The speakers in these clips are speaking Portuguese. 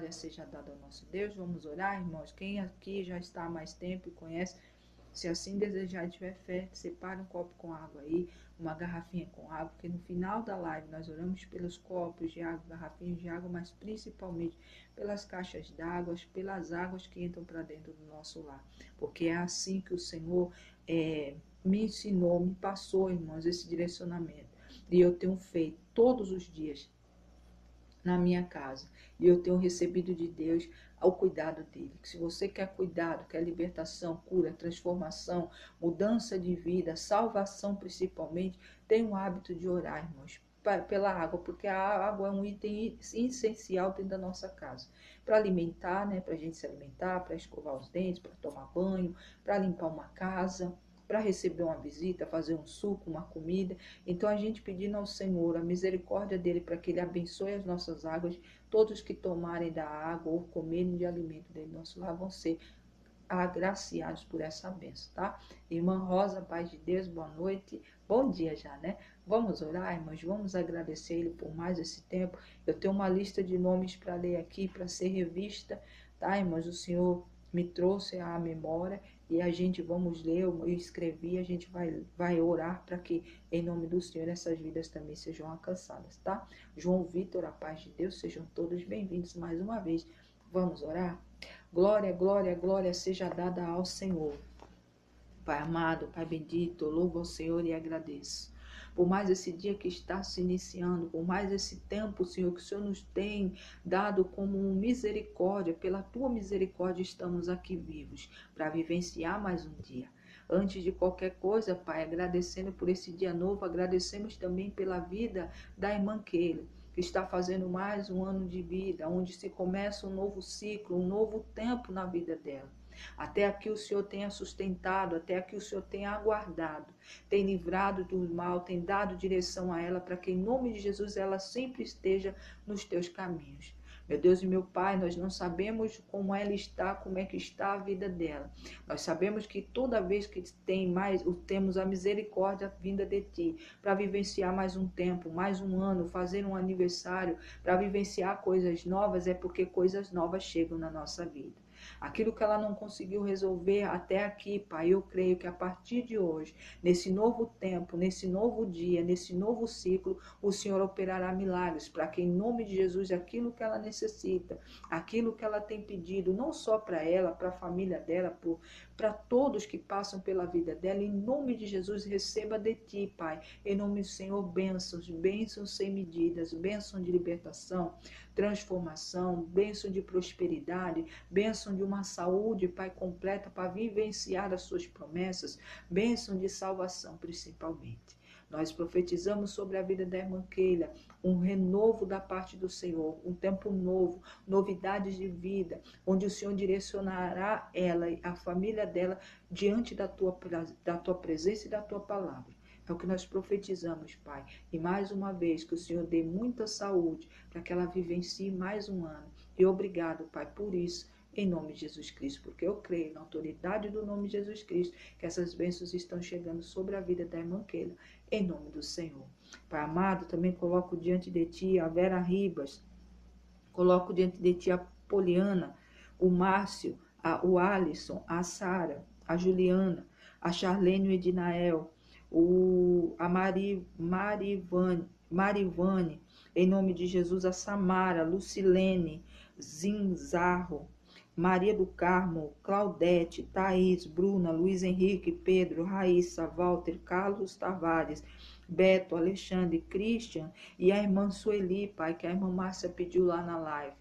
glória seja dada ao nosso Deus. Vamos orar, irmãos. Quem aqui já está há mais tempo e conhece, se assim desejar e tiver fé, separe um copo com água aí, uma garrafinha com água, porque no final da live nós oramos pelos copos de água, garrafinhas de água, mas principalmente pelas caixas d'água, pelas águas que entram para dentro do nosso lar. Porque é assim que o Senhor me ensinou, me passou, irmãos, esse direcionamento. E eu tenho feito todos os dias na minha casa. E eu tenho recebido de Deus ao cuidado dele. Se você quer cuidado, quer libertação, cura, transformação, mudança de vida, salvação principalmente, tenha o hábito de orar, irmãos, pela água, porque a água é um item essencial dentro da nossa casa. Para alimentar, né? Para a gente se alimentar, para escovar os dentes, para tomar banho, para limpar uma casa, para receber uma visita, fazer um suco, uma comida. Então a gente pedindo ao Senhor a misericórdia dele para que ele abençoe as nossas águas, todos que tomarem da água ou comerem de alimento dele, nosso lar, vão ser agraciados por essa bênção, tá? Irmã Rosa, paz de Deus, boa noite, bom dia já, né? Vamos orar, irmãos, vamos agradecer ele por mais esse tempo. Eu tenho uma lista de nomes para ler aqui, para ser revista, tá, irmãos? O Senhor me trouxe à memória e a gente vamos ler, eu escrevi, a gente vai orar para que, em nome do Senhor, essas vidas também sejam alcançadas, tá? João Vitor, a paz de Deus, sejam todos bem-vindos mais uma vez. Vamos orar? Glória, glória, glória seja dada ao Senhor. Pai amado, Pai bendito, louvo ao Senhor e agradeço. Por mais esse dia que está se iniciando, por mais esse tempo, Senhor, que o Senhor nos tem dado como misericórdia, pela Tua misericórdia estamos aqui vivos, para vivenciar mais um dia. Antes de qualquer coisa, Pai, agradecendo por esse dia novo, agradecemos também pela vida da irmã Keila, que está fazendo mais um ano de vida, onde se começa um novo ciclo, um novo tempo na vida dela. Até aqui o Senhor tenha sustentado, até aqui o Senhor tenha aguardado, tem livrado do mal, tem dado direção a ela, para que em nome de Jesus ela sempre esteja nos teus caminhos. Meu Deus e meu Pai, nós não sabemos como ela está, como é que está a vida dela. Nós sabemos que toda vez que temos a misericórdia vinda de Ti, para vivenciar mais um tempo, mais um ano, fazer um aniversário, para vivenciar coisas novas, é porque coisas novas chegam na nossa vida. Aquilo que ela não conseguiu resolver até aqui, Pai, eu creio que a partir de hoje, nesse novo tempo, nesse novo dia, nesse novo ciclo, o Senhor operará milagres para que, em nome de Jesus, aquilo que ela necessita, aquilo que ela tem pedido, não só para ela, para a família dela, para todos que passam pela vida dela, em nome de Jesus, receba de Ti, Pai, em nome do Senhor, bênçãos, bênçãos sem medidas, bênção de libertação, transformação, bênção de prosperidade, bênção de uma saúde, Pai, completa para vivenciar as suas promessas, bênção de salvação principalmente. Nós profetizamos sobre a vida da irmã Keila um renovo da parte do Senhor, um tempo novo, novidades de vida, onde o Senhor direcionará ela e a família dela diante da tua presença e da tua palavra. É o que nós profetizamos, Pai. E mais uma vez, que o Senhor dê muita saúde para que ela vivencie mais um ano. E obrigado, Pai, por isso, em nome de Jesus Cristo, porque eu creio na autoridade do nome de Jesus Cristo, que essas bênçãos estão chegando sobre a vida da irmã Keila, em nome do Senhor. Pai amado, também coloco diante de Ti a Vera Ribas, coloco diante de Ti a Poliana, o Márcio, o Alisson, a Sara, a Juliana, a Charlene e o Edinael, a Marivane, em nome de Jesus, a Samara, Lucilene, Zinzarro, Maria do Carmo, Claudete, Thaís, Bruna, Luiz Henrique, Pedro, Raíssa, Walter, Carlos Tavares, Beto, Alexandre, Christian e a irmã Sueli, Pai, que a irmã Márcia pediu lá na live,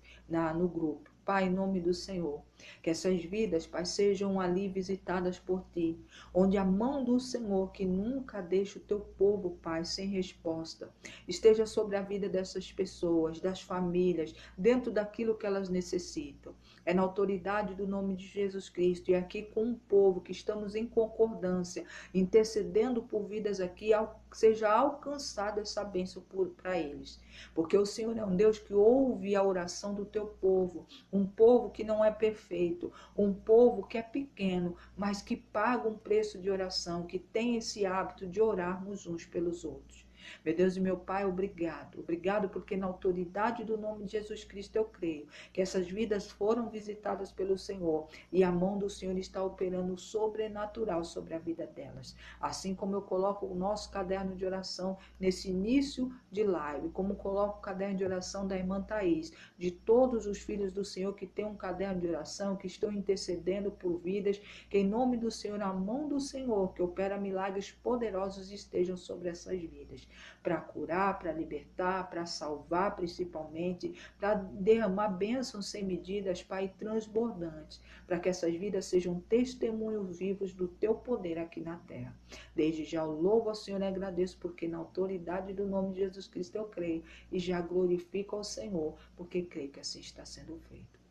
no grupo. Pai, em nome do Senhor, que essas vidas, Pai, sejam ali visitadas por Ti, onde a mão do Senhor, que nunca deixa o Teu povo, Pai, sem resposta, esteja sobre a vida dessas pessoas, das famílias, dentro daquilo que elas necessitam. É na autoridade do nome de Jesus Cristo e aqui com o povo que estamos em concordância, intercedendo por vidas aqui, seja alcançada essa bênção para eles. Porque o Senhor é um Deus que ouve a oração do Teu povo, um povo que não é perfeito, um povo que é pequeno, mas que paga um preço de oração, que tem esse hábito de orarmos uns pelos outros. Meu Deus e meu Pai, obrigado. Obrigado porque na autoridade do nome de Jesus Cristo eu creio que essas vidas foram visitadas pelo Senhor e a mão do Senhor está operando sobrenatural sobre a vida delas. Assim como eu coloco o nosso caderno de oração nesse início de live, como coloco o caderno de oração da irmã Thaís, de todos os filhos do Senhor que têm um caderno de oração, que estão intercedendo por vidas, que em nome do Senhor, a mão do Senhor, que opera milagres poderosos, estejam sobre essas vidas, para curar, para libertar, para salvar principalmente, para derramar bênçãos sem medidas, Pai, transbordantes, para que essas vidas sejam testemunhos vivos do teu poder aqui na terra. Desde já eu louvo ao Senhor e agradeço, porque na autoridade do nome de Jesus Cristo eu creio, e já glorifico ao Senhor, porque creio que assim está sendo feito.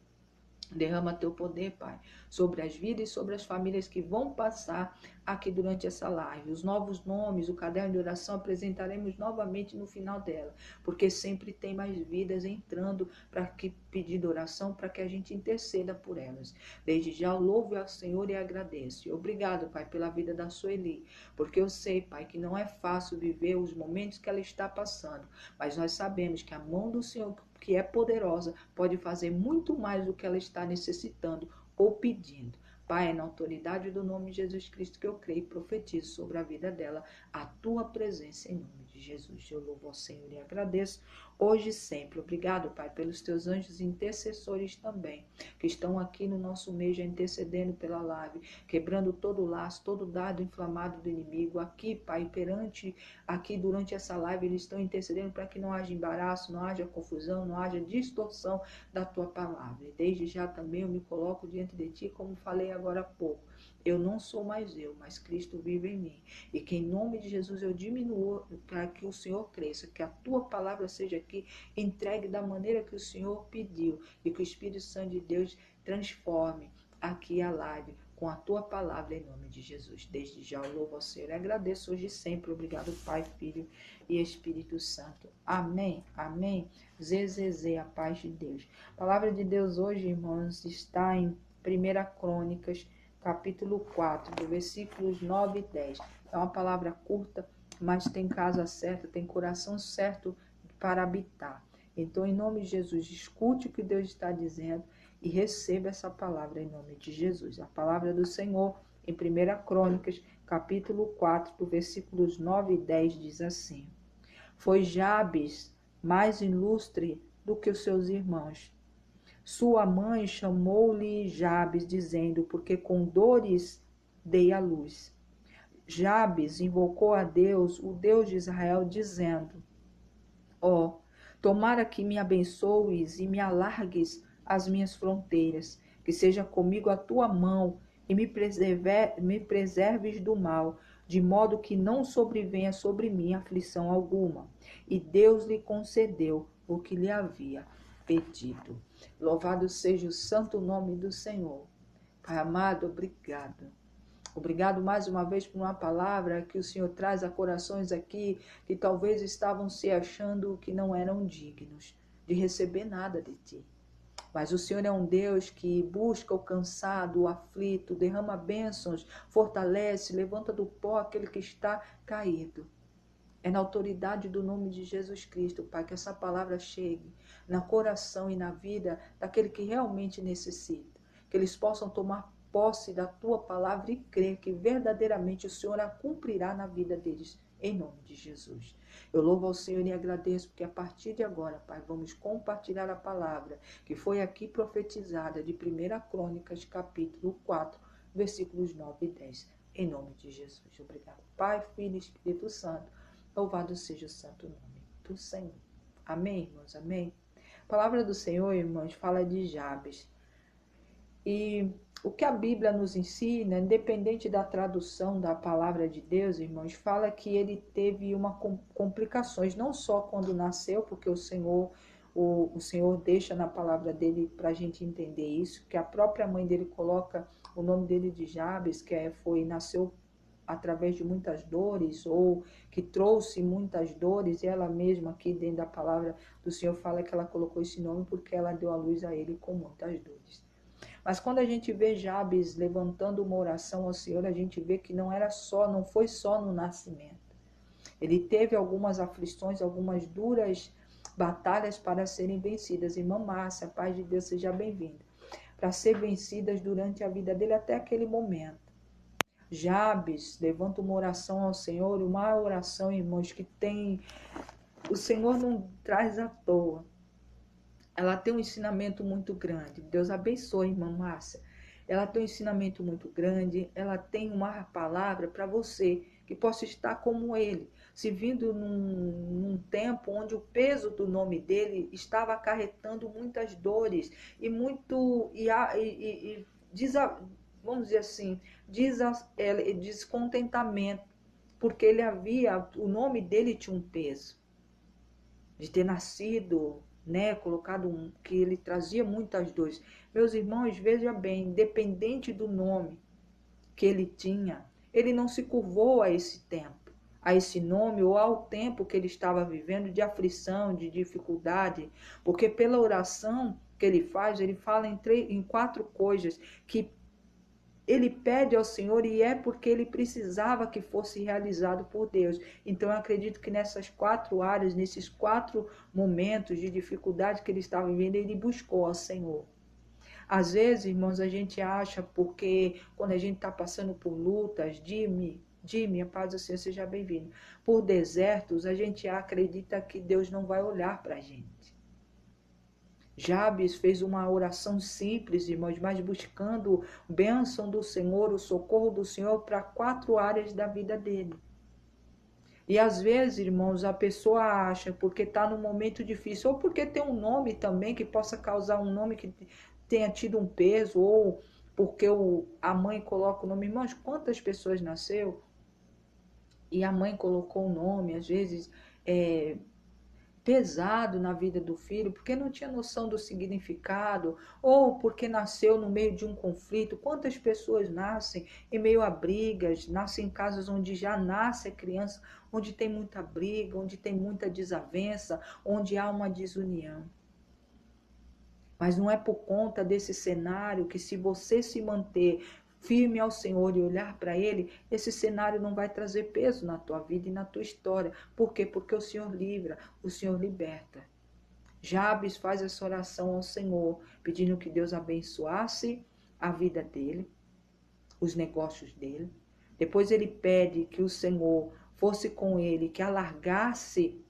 Derrama teu poder, Pai, sobre as vidas e sobre as famílias que vão passar aqui durante essa live. Os novos nomes, o caderno de oração apresentaremos novamente no final dela, porque sempre tem mais vidas entrando para que pedindo oração, para que a gente interceda por elas. Desde já eu louvo ao Senhor e agradeço. E obrigado, Pai, pela vida da Sueli, porque eu sei, Pai, que não é fácil viver os momentos que ela está passando, mas nós sabemos que a mão do Senhor, que é poderosa, pode fazer muito mais do que ela está necessitando ou pedindo. Pai, é na autoridade do nome de Jesus Cristo que eu creio e profetizo sobre a vida dela a tua presença em nome de Jesus. Eu louvo ao Senhor e agradeço hoje e sempre. Obrigado, Pai, pelos teus anjos intercessores também, que estão aqui no nosso meio já intercedendo pela live, quebrando todo laço, todo dardo inflamado do inimigo. Aqui, Pai, aqui durante essa live, eles estão intercedendo para que não haja embaraço, não haja confusão, não haja distorção da tua palavra. E desde já também eu me coloco diante de ti, como falei agora há pouco. Eu não sou mais eu, mas Cristo vive em mim. E que em nome de Jesus eu diminua para que o Senhor cresça, que a tua palavra seja aqui entregue da maneira que o Senhor pediu e que o Espírito Santo de Deus transforme aqui a live com a tua palavra em nome de Jesus. Desde já eu louvo ao Senhor e agradeço hoje e sempre. Obrigado, Pai, Filho e Espírito Santo. Amém, amém. Zezezê, a paz de Deus. A palavra de Deus hoje, irmãos, está em 1 Crônicas, capítulo 4, do versículos 9 e 10. É uma palavra curta, mas tem casa certa, tem coração certo para habitar. Então, em nome de Jesus, escute o que Deus está dizendo e receba essa palavra em nome de Jesus. A palavra do Senhor, em 1 Crônicas, capítulo 4, do versículos 9 e 10, diz assim: Foi Jabes mais ilustre do que os seus irmãos. Sua mãe chamou-lhe Jabes, dizendo, porque com dores dei à luz. Jabes invocou a Deus, o Deus de Israel, dizendo, ó, tomara que me abençoes e me alargues as minhas fronteiras, que seja comigo a tua mão e me preserves do mal, de modo que não sobrevenha sobre mim aflição alguma. E Deus lhe concedeu o que lhe havia pedido. Louvado seja o santo nome do Senhor. Pai amado, obrigado. Obrigado mais uma vez por uma palavra que o Senhor traz a corações aqui que talvez estavam se achando que não eram dignos de receber nada de Ti. Mas o Senhor é um Deus que busca o cansado, o aflito, derrama bênçãos, fortalece, levanta do pó aquele que está caído. É na autoridade do nome de Jesus Cristo, Pai, que essa palavra chegue no coração e na vida daquele que realmente necessita. Que eles possam tomar posse da Tua palavra e crer que verdadeiramente o Senhor a cumprirá na vida deles, em nome de Jesus. Eu louvo ao Senhor e agradeço, porque a partir de agora, Pai, vamos compartilhar a palavra que foi aqui profetizada de 1 Crônicas, capítulo 4, versículos 9 e 10. Em nome de Jesus. Obrigado, Pai, Filho e Espírito Santo. Louvado seja o santo nome do Senhor. Amém, irmãos? Amém? A palavra do Senhor, irmãos, fala de Jabes. E o que a Bíblia nos ensina, independente da tradução da palavra de Deus, irmãos, fala que ele teve complicações, não só quando nasceu, porque o Senhor deixa na palavra dele para a gente entender isso, que a própria mãe dele coloca o nome dele de Jabes, nasceu através de muitas dores, ou que trouxe muitas dores, e ela mesma aqui dentro da palavra do Senhor fala que ela colocou esse nome porque ela deu a luz a ele com muitas dores. Mas quando a gente vê Jabes levantando uma oração ao Senhor, a gente vê que não foi só no nascimento. Ele teve algumas aflições, algumas duras batalhas para serem vencidas. Irmã Márcia, a paz de Deus, seja bem-vinda. Para ser vencidas durante a vida dele até aquele momento. Jabes levanta uma oração ao Senhor, uma oração, irmãos, que tem... O Senhor não traz à toa. Ela tem um ensinamento muito grande. Deus abençoe, irmã Márcia. Ela tem um ensinamento muito grande. Ela tem uma palavra para você que possa estar como ele, se vindo num tempo onde o peso do nome dele estava acarretando muitas dores e muito vamos dizer assim, descontentamento, porque o nome dele tinha um peso de ter nascido, né, que ele trazia muitas dores. Meus irmãos, veja bem, independente do nome que ele tinha, ele não se curvou a esse tempo, a esse nome ou ao tempo que ele estava vivendo de aflição, de dificuldade, porque pela oração que ele faz, ele fala em 4 coisas que ele pede ao Senhor e é porque ele precisava que fosse realizado por Deus. Então eu acredito que nessas 4 áreas, nesses 4 momentos de dificuldade que ele estava vivendo, ele buscou ao Senhor. Às vezes, irmãos, a gente acha porque quando a gente está passando por lutas, Dime, a paz do Senhor seja bem-vindo, por desertos, a gente acredita que Deus não vai olhar para a gente. Jabes fez uma oração simples, irmãos, mas buscando bênção do Senhor, o socorro do Senhor para 4 áreas da vida dele. E às vezes, irmãos, a pessoa acha, porque está num momento difícil, ou porque tem um nome também que possa causar um nome que tenha tido um peso, ou porque a mãe coloca o nome. Irmãos, quantas pessoas nasceu e a mãe colocou o nome, às vezes, pesado na vida do filho, porque não tinha noção do significado, ou porque nasceu no meio de um conflito. Quantas pessoas nascem em meio a brigas, nascem em casas onde já nasce a criança, onde tem muita briga, onde tem muita desavença, onde há uma desunião. Mas não é por conta desse cenário que, se você se manter firme ao Senhor e olhar para Ele, esse cenário não vai trazer peso na tua vida e na tua história. Por quê? Porque o Senhor livra, o Senhor liberta. Jabes faz essa oração ao Senhor, pedindo que Deus abençoasse a vida dele, os negócios dele. Depois ele pede que o Senhor fosse com ele, que alargasse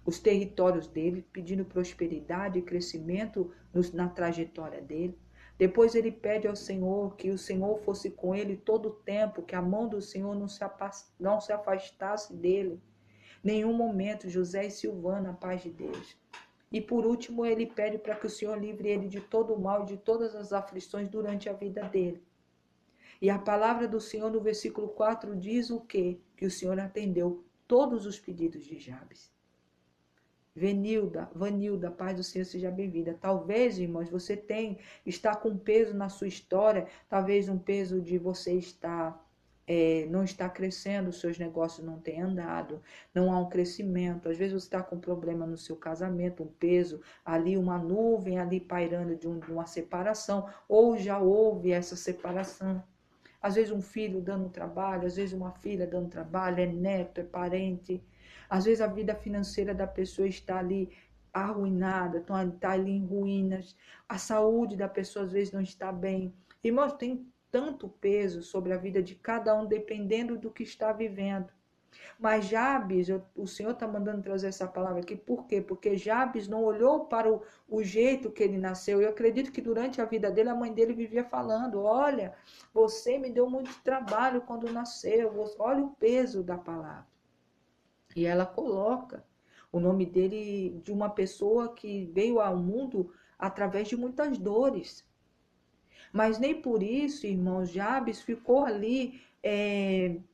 os territórios dele, pedindo prosperidade e crescimento na trajetória dele. Depois ele pede ao Senhor que o Senhor fosse com ele todo o tempo, que a mão do Senhor não se afastasse dele. Nenhum momento, José e Silvana, a paz de Deus. E por último, ele pede para que o Senhor livre ele de todo o mal e de todas as aflições durante a vida dele. E a palavra do Senhor no versículo 4 diz o quê? Que o Senhor atendeu todos os pedidos de Jabes. Vanilda, paz do Senhor seja bem-vinda. Talvez, irmãos, você está com peso na sua história, talvez um peso de você não está crescendo, os seus negócios não têm andado, não há um crescimento. Às vezes você está com problema no seu casamento, um peso ali, uma nuvem ali pairando de uma separação, ou já houve essa separação. Às vezes um filho dando trabalho, às vezes uma filha dando trabalho, é neto, é parente. Às vezes a vida financeira da pessoa está ali arruinada, está ali em ruínas. A saúde da pessoa às vezes não está bem. Irmãos, tem tanto peso sobre a vida de cada um, dependendo do que está vivendo. Mas Jabes, o Senhor está mandando trazer essa palavra aqui, por quê? Porque Jabes não olhou para o jeito que ele nasceu. Eu acredito que durante a vida dele, a mãe dele vivia falando: olha, você me deu muito trabalho quando nasceu, olha o peso da palavra. E ela coloca o nome dele, de uma pessoa que veio ao mundo através de muitas dores. Mas nem por isso, irmãos, Jabes ficou ali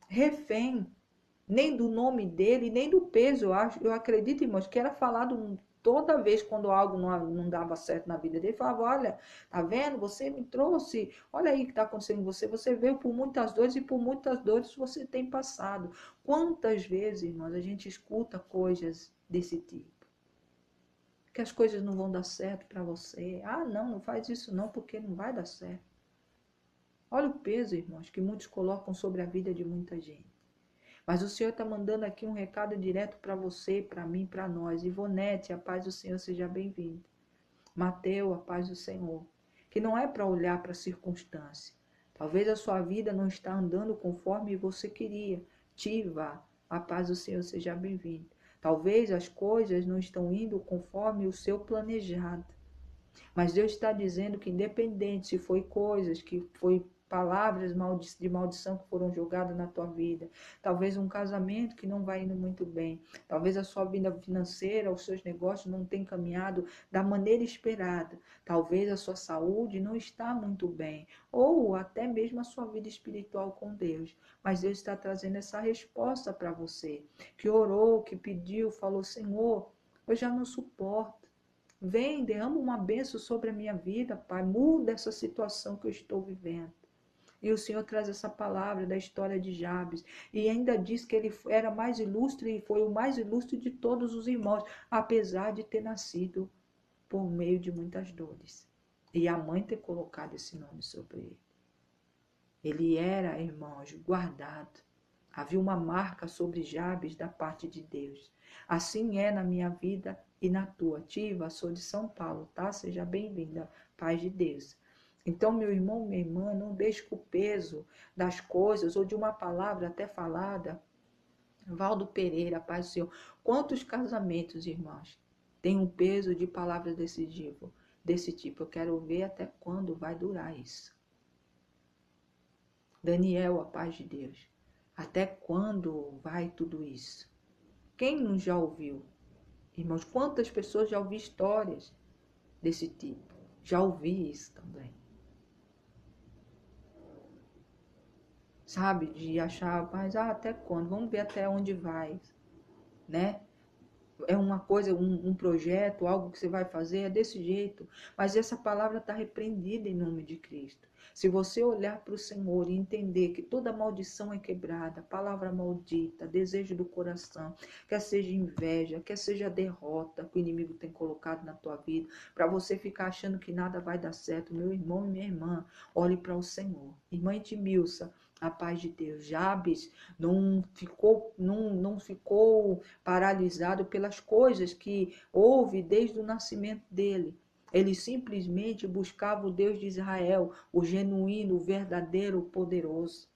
refém, nem do nome dele, nem do peso. Eu acredito, irmãos, que era falado toda vez quando algo não dava certo na vida dele. Falava: olha, tá vendo? Você me trouxe, olha aí o que está acontecendo com você. Você veio por muitas dores e por muitas dores você tem passado. Quantas vezes, irmãos, a gente escuta coisas desse tipo? Que as coisas não vão dar certo para você. Ah, não faz isso não, porque não vai dar certo. Olha o peso, irmãos, que muitos colocam sobre a vida de muita gente. Mas o Senhor está mandando aqui um recado direto para você, para mim, para nós. Ivonete, a paz do Senhor seja bem-vinda. Mateus, a paz do Senhor. Que não é para olhar para a circunstância. Talvez a sua vida não está andando conforme você queria. Tiva, a paz do Senhor seja bem-vinda. Talvez as coisas não estão indo conforme o seu planejado. Mas Deus está dizendo que independente se foi coisas, que foi palavras de maldição que foram jogadas na tua vida, talvez um casamento que não vai indo muito bem, talvez a sua vida financeira, os seus negócios não tenham caminhado da maneira esperada, talvez a sua saúde não está muito bem, ou até mesmo a sua vida espiritual com Deus. Mas Deus está trazendo essa resposta para você, que orou, que pediu, falou: Senhor, eu já não suporto. Vem, derrama uma bênção sobre a minha vida, Pai. Muda essa situação que eu estou vivendo. E o Senhor traz essa palavra da história de Jabes. E ainda diz que ele era mais ilustre e foi o mais ilustre de todos os irmãos, apesar de ter nascido por meio de muitas dores. E a mãe ter colocado esse nome sobre ele. Ele era, irmãos, guardado. Havia uma marca sobre Jabes da parte de Deus. Assim é na minha vida e na tua. Tiva, sou de São Paulo, tá? Seja bem-vinda, paz de Deus. Então, meu irmão, minha irmã, não deixe que o peso das coisas ou de uma palavra até falada. Valdo Pereira, paz do Senhor. Quantos casamentos, irmãos, tem um peso de palavras desse tipo? Eu quero ver até quando vai durar isso. Daniel, a paz de Deus. Até quando vai tudo isso? Quem não já ouviu? Irmãos, quantas pessoas já ouviram histórias desse tipo? Já ouvi isso também. Sabe, de achar, mas até quando? Vamos ver até onde vai, né? É uma coisa, um projeto, algo que você vai fazer, é desse jeito. Mas essa palavra está repreendida em nome de Cristo. Se você olhar para o Senhor e entender que toda maldição é quebrada, palavra maldita, desejo do coração, quer seja inveja, quer seja derrota que o inimigo tem colocado na tua vida, para você ficar achando que nada vai dar certo, meu irmão e minha irmã, olhe para o Senhor. Irmã Etimilsa, a paz de Deus. Jabes não ficou paralisado pelas coisas que houve desde o nascimento dele. Ele simplesmente buscava o Deus de Israel, o genuíno, o verdadeiro, o poderoso.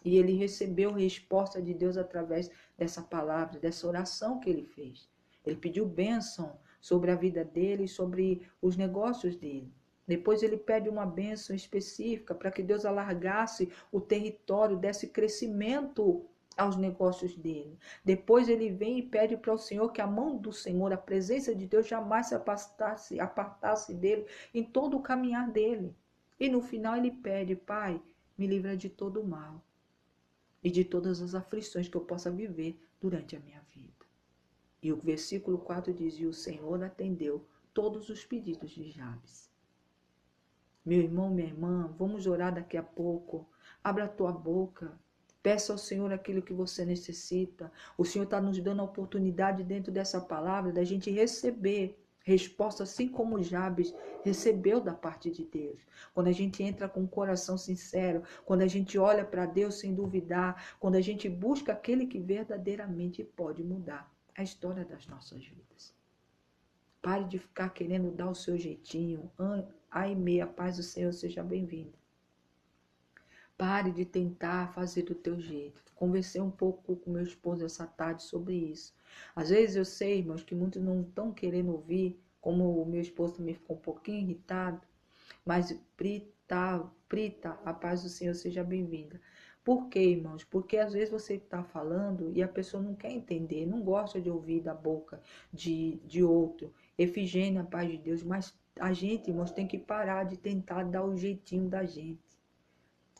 E ele recebeu resposta de Deus através dessa palavra, dessa oração que ele fez. Ele pediu bênção sobre a vida dele e sobre os negócios dele. Depois ele pede uma bênção específica para que Deus alargasse o território, desse crescimento aos negócios dele. Depois ele vem e pede para o Senhor que a mão do Senhor, a presença de Deus jamais se apartasse dele em todo o caminhar dele. E no final ele pede: Pai, me livra de todo o mal e de todas as aflições que eu possa viver durante a minha vida. E o versículo 4 diz: e o Senhor atendeu todos os pedidos de Jabes. Meu irmão, minha irmã, vamos orar daqui a pouco. Abra a tua boca. Peça ao Senhor aquilo que você necessita. O Senhor está nos dando a oportunidade dentro dessa palavra da gente receber resposta, assim como Jabes recebeu da parte de Deus. Quando a gente entra com o coração sincero, quando a gente olha para Deus sem duvidar, quando a gente busca aquele que verdadeiramente pode mudar a história das nossas vidas. Pare de ficar querendo dar o seu jeitinho. A paz do Senhor seja bem-vinda. Pare de tentar fazer do teu jeito. Conversei um pouco com meu esposo essa tarde sobre isso. Às vezes eu sei, irmãos, que muitos não estão querendo ouvir, como o meu esposo também ficou um pouquinho irritado. Mas Prita, a paz do Senhor seja bem-vinda. Por quê, irmãos? Porque às vezes você está falando e a pessoa não quer entender, não gosta de ouvir da boca de outro. Efigênia, a paz de Deus. Mas a gente, irmãos, tem que parar de tentar dar o jeitinho da gente.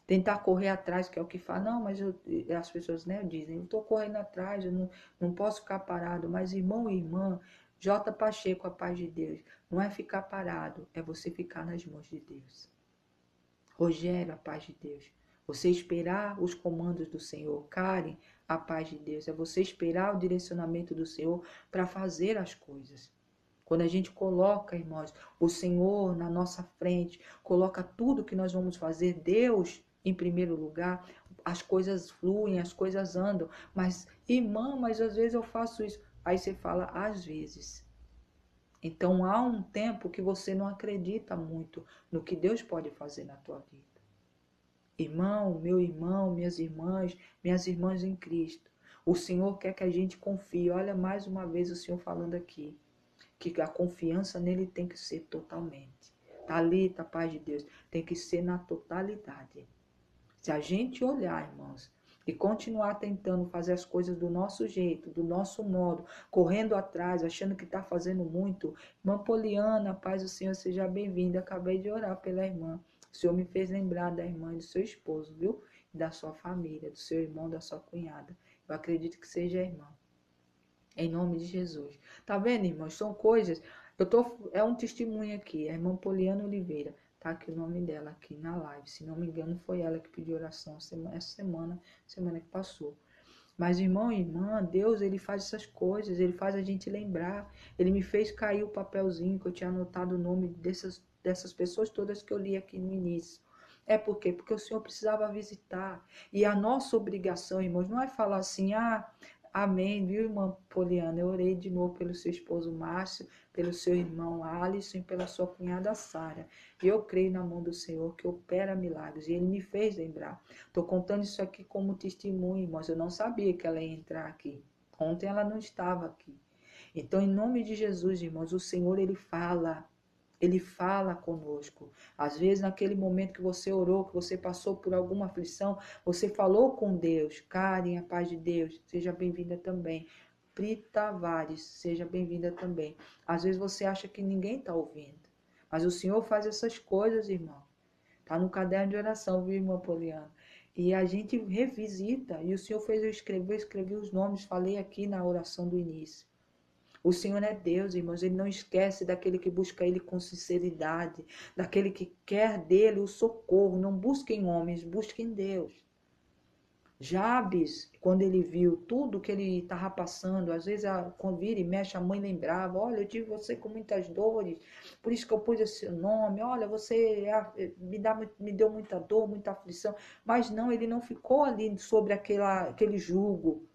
Tentar correr atrás, que é o que fala. Não, mas as pessoas, né, dizem, eu estou correndo atrás, eu não posso ficar parado. Mas irmão e irmã, J. Pacheco, a paz de Deus, não é ficar parado, é você ficar nas mãos de Deus. Rogério, a paz de Deus, você esperar os comandos do Senhor. Karen, a paz de Deus, é você esperar o direcionamento do Senhor para fazer as coisas. Quando a gente coloca, irmãos, o Senhor na nossa frente, coloca tudo que nós vamos fazer, Deus em primeiro lugar, as coisas fluem, as coisas andam. Mas, irmã, mas às vezes eu faço isso. Aí você fala, às vezes. Então há um tempo que você não acredita muito no que Deus pode fazer na tua vida. Irmão, minhas irmãs em Cristo. O Senhor quer que a gente confie. Olha mais uma vez o Senhor falando aqui. Que a confiança nele tem que ser totalmente. Talita, paz de Deus, tem que ser na totalidade. Se a gente olhar, irmãos, e continuar tentando fazer as coisas do nosso jeito, do nosso modo, correndo atrás, achando que está fazendo muito, irmã Poliana, paz do Senhor, seja bem-vinda. Acabei de orar pela irmã. O Senhor me fez lembrar da irmã e do seu esposo, viu? E da sua família, do seu irmão, da sua cunhada. Eu acredito que seja a irmã. Em nome de Jesus. Tá vendo, irmãos? São coisas. É um testemunho aqui. A irmã Poliana Oliveira. Tá aqui o nome dela aqui na live. Se não me engano, foi ela que pediu oração essa semana que passou. Mas, irmão e irmã, Deus, ele faz essas coisas. Ele faz a gente lembrar. Ele me fez cair o papelzinho que eu tinha anotado o nome dessas pessoas todas que eu li aqui no início. É por quê? Porque o Senhor precisava visitar. E a nossa obrigação, irmãos, não é falar assim, amém, viu, irmã Poliana? Eu orei de novo pelo seu esposo Márcio, pelo seu irmão Alisson e pela sua cunhada Sara. E eu creio na mão do Senhor que opera milagres. E ele me fez lembrar. Estou contando isso aqui como testemunho, irmãos. Eu não sabia que ela ia entrar aqui. Ontem ela não estava aqui. Então, em nome de Jesus, irmãos, o Senhor, ele fala. Ele fala conosco. Às vezes, naquele momento que você orou, que você passou por alguma aflição, você falou com Deus. Karen, a paz de Deus, seja bem-vinda também. Pri Tavares, seja bem-vinda também. Às vezes você acha que ninguém está ouvindo. Mas o Senhor faz essas coisas, irmão. Está no caderno de oração, viu, irmã Poliana? E a gente revisita. E o Senhor fez eu escrevi os nomes, falei aqui na oração do início. O Senhor é Deus, irmãos. Ele não esquece daquele que busca Ele com sinceridade, daquele que quer dele o socorro. Não busque em homens, busque em Deus. Jabes, quando ele viu tudo que ele estava passando, às vezes quando vira e mexe, a mãe lembrava, olha, eu tive você com muitas dores, por isso que eu pus esse nome, olha, você me deu muita dor, muita aflição, mas não, ele não ficou ali sobre aquele jugo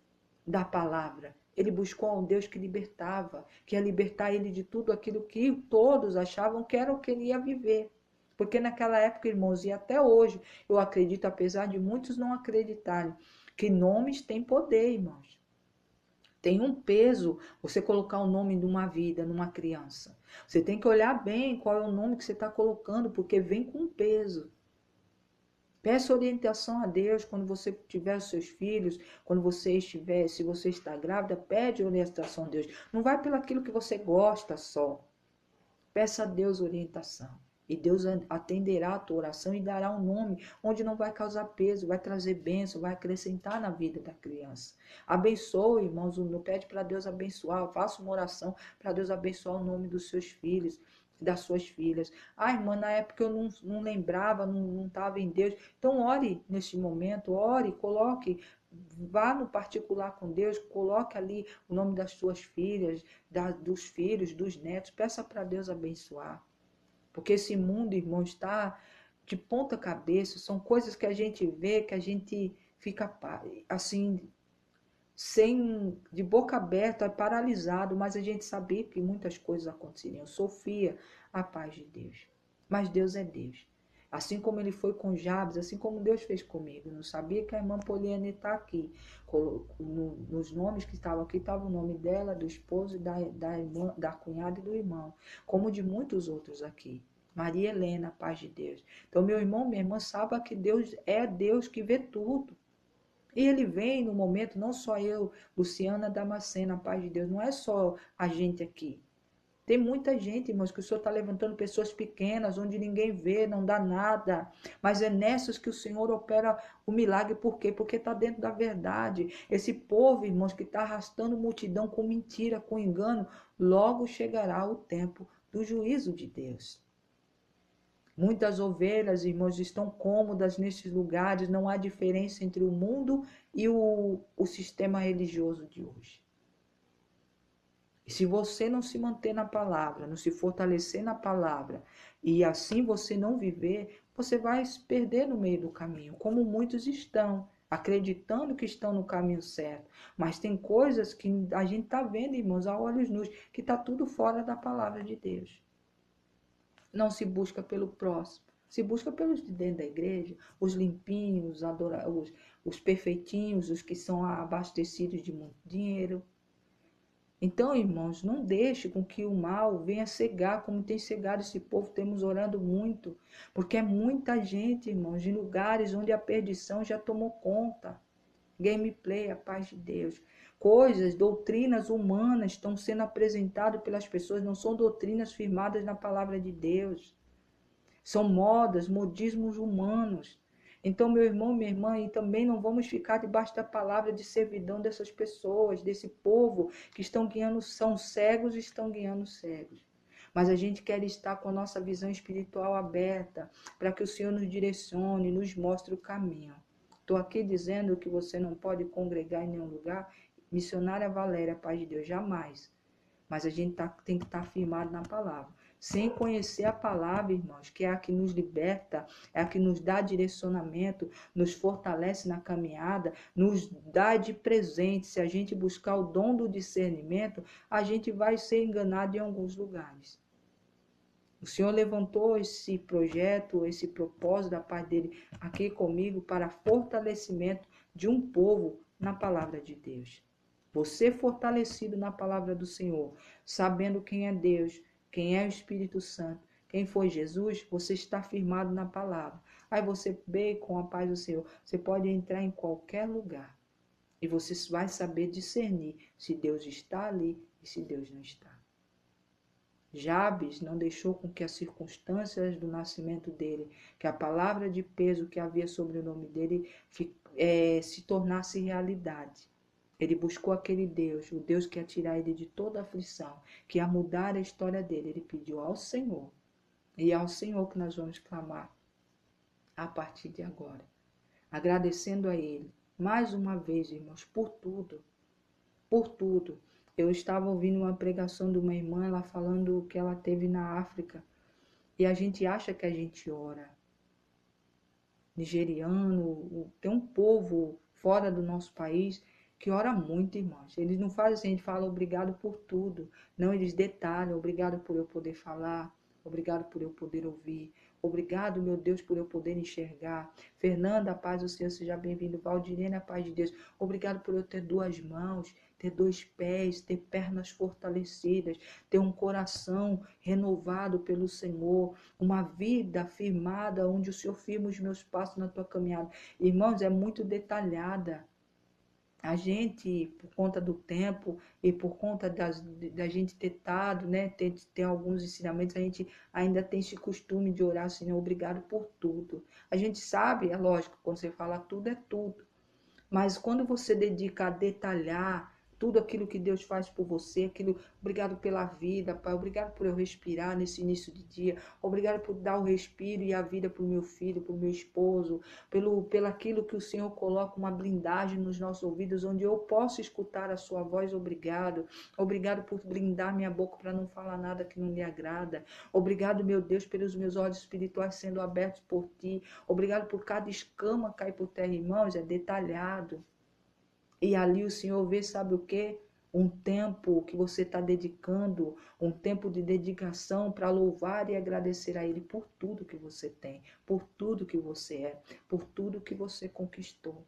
da palavra. Ele buscou um Deus que libertava, que ia libertar ele de tudo aquilo que todos achavam que era o que ele ia viver. Porque naquela época, irmãos, e até hoje, eu acredito, apesar de muitos não acreditarem, que nomes têm poder, irmãos. Tem um peso você colocar o nome de uma vida, numa criança. Você tem que olhar bem qual é o nome que você está colocando, porque vem com peso. Peça orientação a Deus quando você tiver os seus filhos, quando você estiver, se você está grávida, pede orientação a Deus. Não vai pelo aquilo que você gosta só. Peça a Deus orientação. E Deus atenderá a tua oração e dará um nome onde não vai causar peso, vai trazer bênção, vai acrescentar na vida da criança. Abençoe, irmãos, não pede para Deus abençoar, faça uma oração para Deus abençoar o nome dos seus filhos, das suas filhas. Irmã, na época eu não lembrava, não estava em Deus. Então ore neste momento, ore, coloque, vá no particular com Deus, coloque ali o nome das suas filhas, dos filhos, dos netos, peça para Deus abençoar. Porque esse mundo, irmão, está de ponta cabeça, são coisas que a gente vê, que a gente fica assim, de boca aberta, paralisado, mas a gente sabia que muitas coisas aconteceriam. Sofia, a paz de Deus. Mas Deus é Deus. Assim como ele foi com Jabes, assim como Deus fez comigo. Eu não sabia que a irmã Poliana está aqui. Nos nomes que estavam aqui, estava o nome dela, do esposo, da irmã, da cunhada e do irmão. Como de muitos outros aqui. Maria Helena, paz de Deus. Então, meu irmão, minha irmã, saiba que Deus é Deus que vê tudo. E ele vem no momento, não só eu, Luciana Damascena, paz de Deus, não é só a gente aqui. Tem muita gente, irmãos, que o Senhor está levantando pessoas pequenas, onde ninguém vê, não dá nada. Mas é nessas que o Senhor opera o milagre. Por quê? Porque está dentro da verdade. Esse povo, irmãos, que está arrastando multidão com mentira, com engano, logo chegará o tempo do juízo de Deus. Muitas ovelhas, irmãos, estão cômodas nesses lugares, não há diferença entre o mundo e o sistema religioso de hoje. E se você não se manter na palavra, não se fortalecer na palavra, e assim você não viver, você vai se perder no meio do caminho, como muitos estão. acreditando que estão no caminho certo. Mas tem coisas que a gente está vendo, irmãos, a olhos nus, que está tudo fora da palavra de Deus. Não se busca pelo próximo, se busca pelos de dentro da igreja, os limpinhos, os perfeitinhos, os que são abastecidos de muito dinheiro. Então, irmãos, não deixe com que o mal venha cegar, como tem cegado esse povo. Temos orando muito, porque é muita gente, irmãos, de lugares onde a perdição já tomou conta. Gameplay, a paz de Deus. Coisas, doutrinas humanas estão sendo apresentadas pelas pessoas, não são doutrinas firmadas na palavra de Deus. São modas, modismos humanos. Então, meu irmão, minha irmã, e também não vamos ficar debaixo da palavra de servidão dessas pessoas, desse povo que estão guiando, são cegos e estão guiando cegos. Mas a gente quer estar com a nossa visão espiritual aberta, para que o Senhor nos direcione, nos mostre o caminho. Estou aqui dizendo que você não pode congregar em nenhum lugar. Missionária Valéria, paz de Deus, jamais. Mas a gente tem que estar firmado na palavra. Sem conhecer a palavra, irmãos, que é a que nos liberta, é a que nos dá direcionamento, nos fortalece na caminhada, nos dá de presente. Se a gente buscar o dom do discernimento, a gente vai ser enganado em alguns lugares. O Senhor levantou esse projeto, esse propósito da parte dele aqui comigo para fortalecimento de um povo na palavra de Deus. Você fortalecido na palavra do Senhor, sabendo quem é Deus, quem é o Espírito Santo, quem foi Jesus, você está firmado na palavra. Aí você, bem com a paz do Senhor, você pode entrar em qualquer lugar e você vai saber discernir se Deus está ali e se Deus não está. Jabes não deixou com que as circunstâncias do nascimento dele, que a palavra de peso que havia sobre o nome dele se tornasse realidade. Ele buscou aquele Deus, o Deus que ia tirar ele de toda aflição, que ia mudar a história dele. Ele pediu ao Senhor, e é ao Senhor que nós vamos clamar a partir de agora. Agradecendo a Ele, mais uma vez, irmãos, por tudo, por tudo. Eu estava ouvindo uma pregação de uma irmã, ela falando o que ela teve na África, e a gente acha que a gente ora. Nigeriano, tem um povo fora do nosso país que ora muito, irmãos. Eles não fazem assim, a gente fala obrigado por tudo. Não, eles detalham, obrigado por eu poder falar, obrigado por eu poder ouvir, obrigado, meu Deus, por eu poder enxergar. Fernanda, a paz do Senhor, seja bem-vindo. Valdirene, a paz de Deus. Obrigado por eu ter duas mãos, ter dois pés, ter pernas fortalecidas, ter um coração renovado pelo Senhor, uma vida firmada onde o Senhor firma os meus passos na tua caminhada. Irmãos, é muito detalhada. A gente, por conta do tempo e por conta da gente ter estado, né, ter alguns ensinamentos, a gente ainda tem esse costume de orar, Senhor, obrigado por tudo. A gente sabe, é lógico, quando você fala tudo, é tudo. Mas quando você dedica a detalhar tudo aquilo que Deus faz por você, aquilo, obrigado pela vida, Pai, obrigado por eu respirar nesse início de dia, obrigado por dar o respiro e a vida para o meu filho, para o meu esposo, pelo aquilo que o Senhor coloca uma blindagem nos nossos ouvidos, onde eu posso escutar a sua voz, obrigado, obrigado por blindar minha boca para não falar nada que não lhe agrada, obrigado, meu Deus, pelos meus olhos espirituais sendo abertos por Ti, obrigado por cada escama cair por terra, irmãos, é detalhado. E ali o Senhor vê, sabe o quê? Um tempo que você está dedicando, um tempo de dedicação para louvar e agradecer a Ele por tudo que você tem, por tudo que você é, por tudo que você conquistou.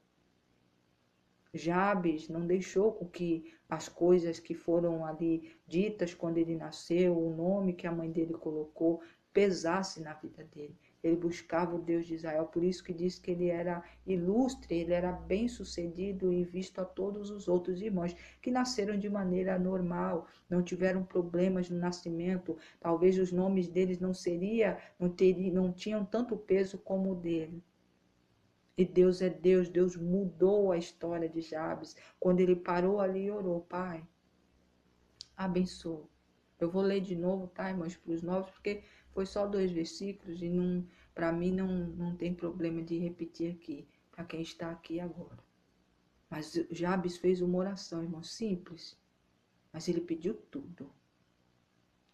Jabes não deixou com que as coisas que foram ali ditas quando ele nasceu, o nome que a mãe dele colocou, pesasse na vida dele. Ele buscava o Deus de Israel, por isso que diz que ele era ilustre, ele era bem-sucedido e visto a todos os outros irmãos que nasceram de maneira normal, não tiveram problemas no nascimento, talvez os nomes deles não tinham tanto peso como o dele. E Deus é Deus, Deus mudou a história de Jabes, quando ele parou ali e orou, Pai, abençoa. Eu vou ler de novo, tá, irmãos, para os novos, porque foi só 2 versículos e para mim não tem problema de repetir aqui, para quem está aqui agora. Mas Jabes fez uma oração, irmão, simples, mas ele pediu tudo,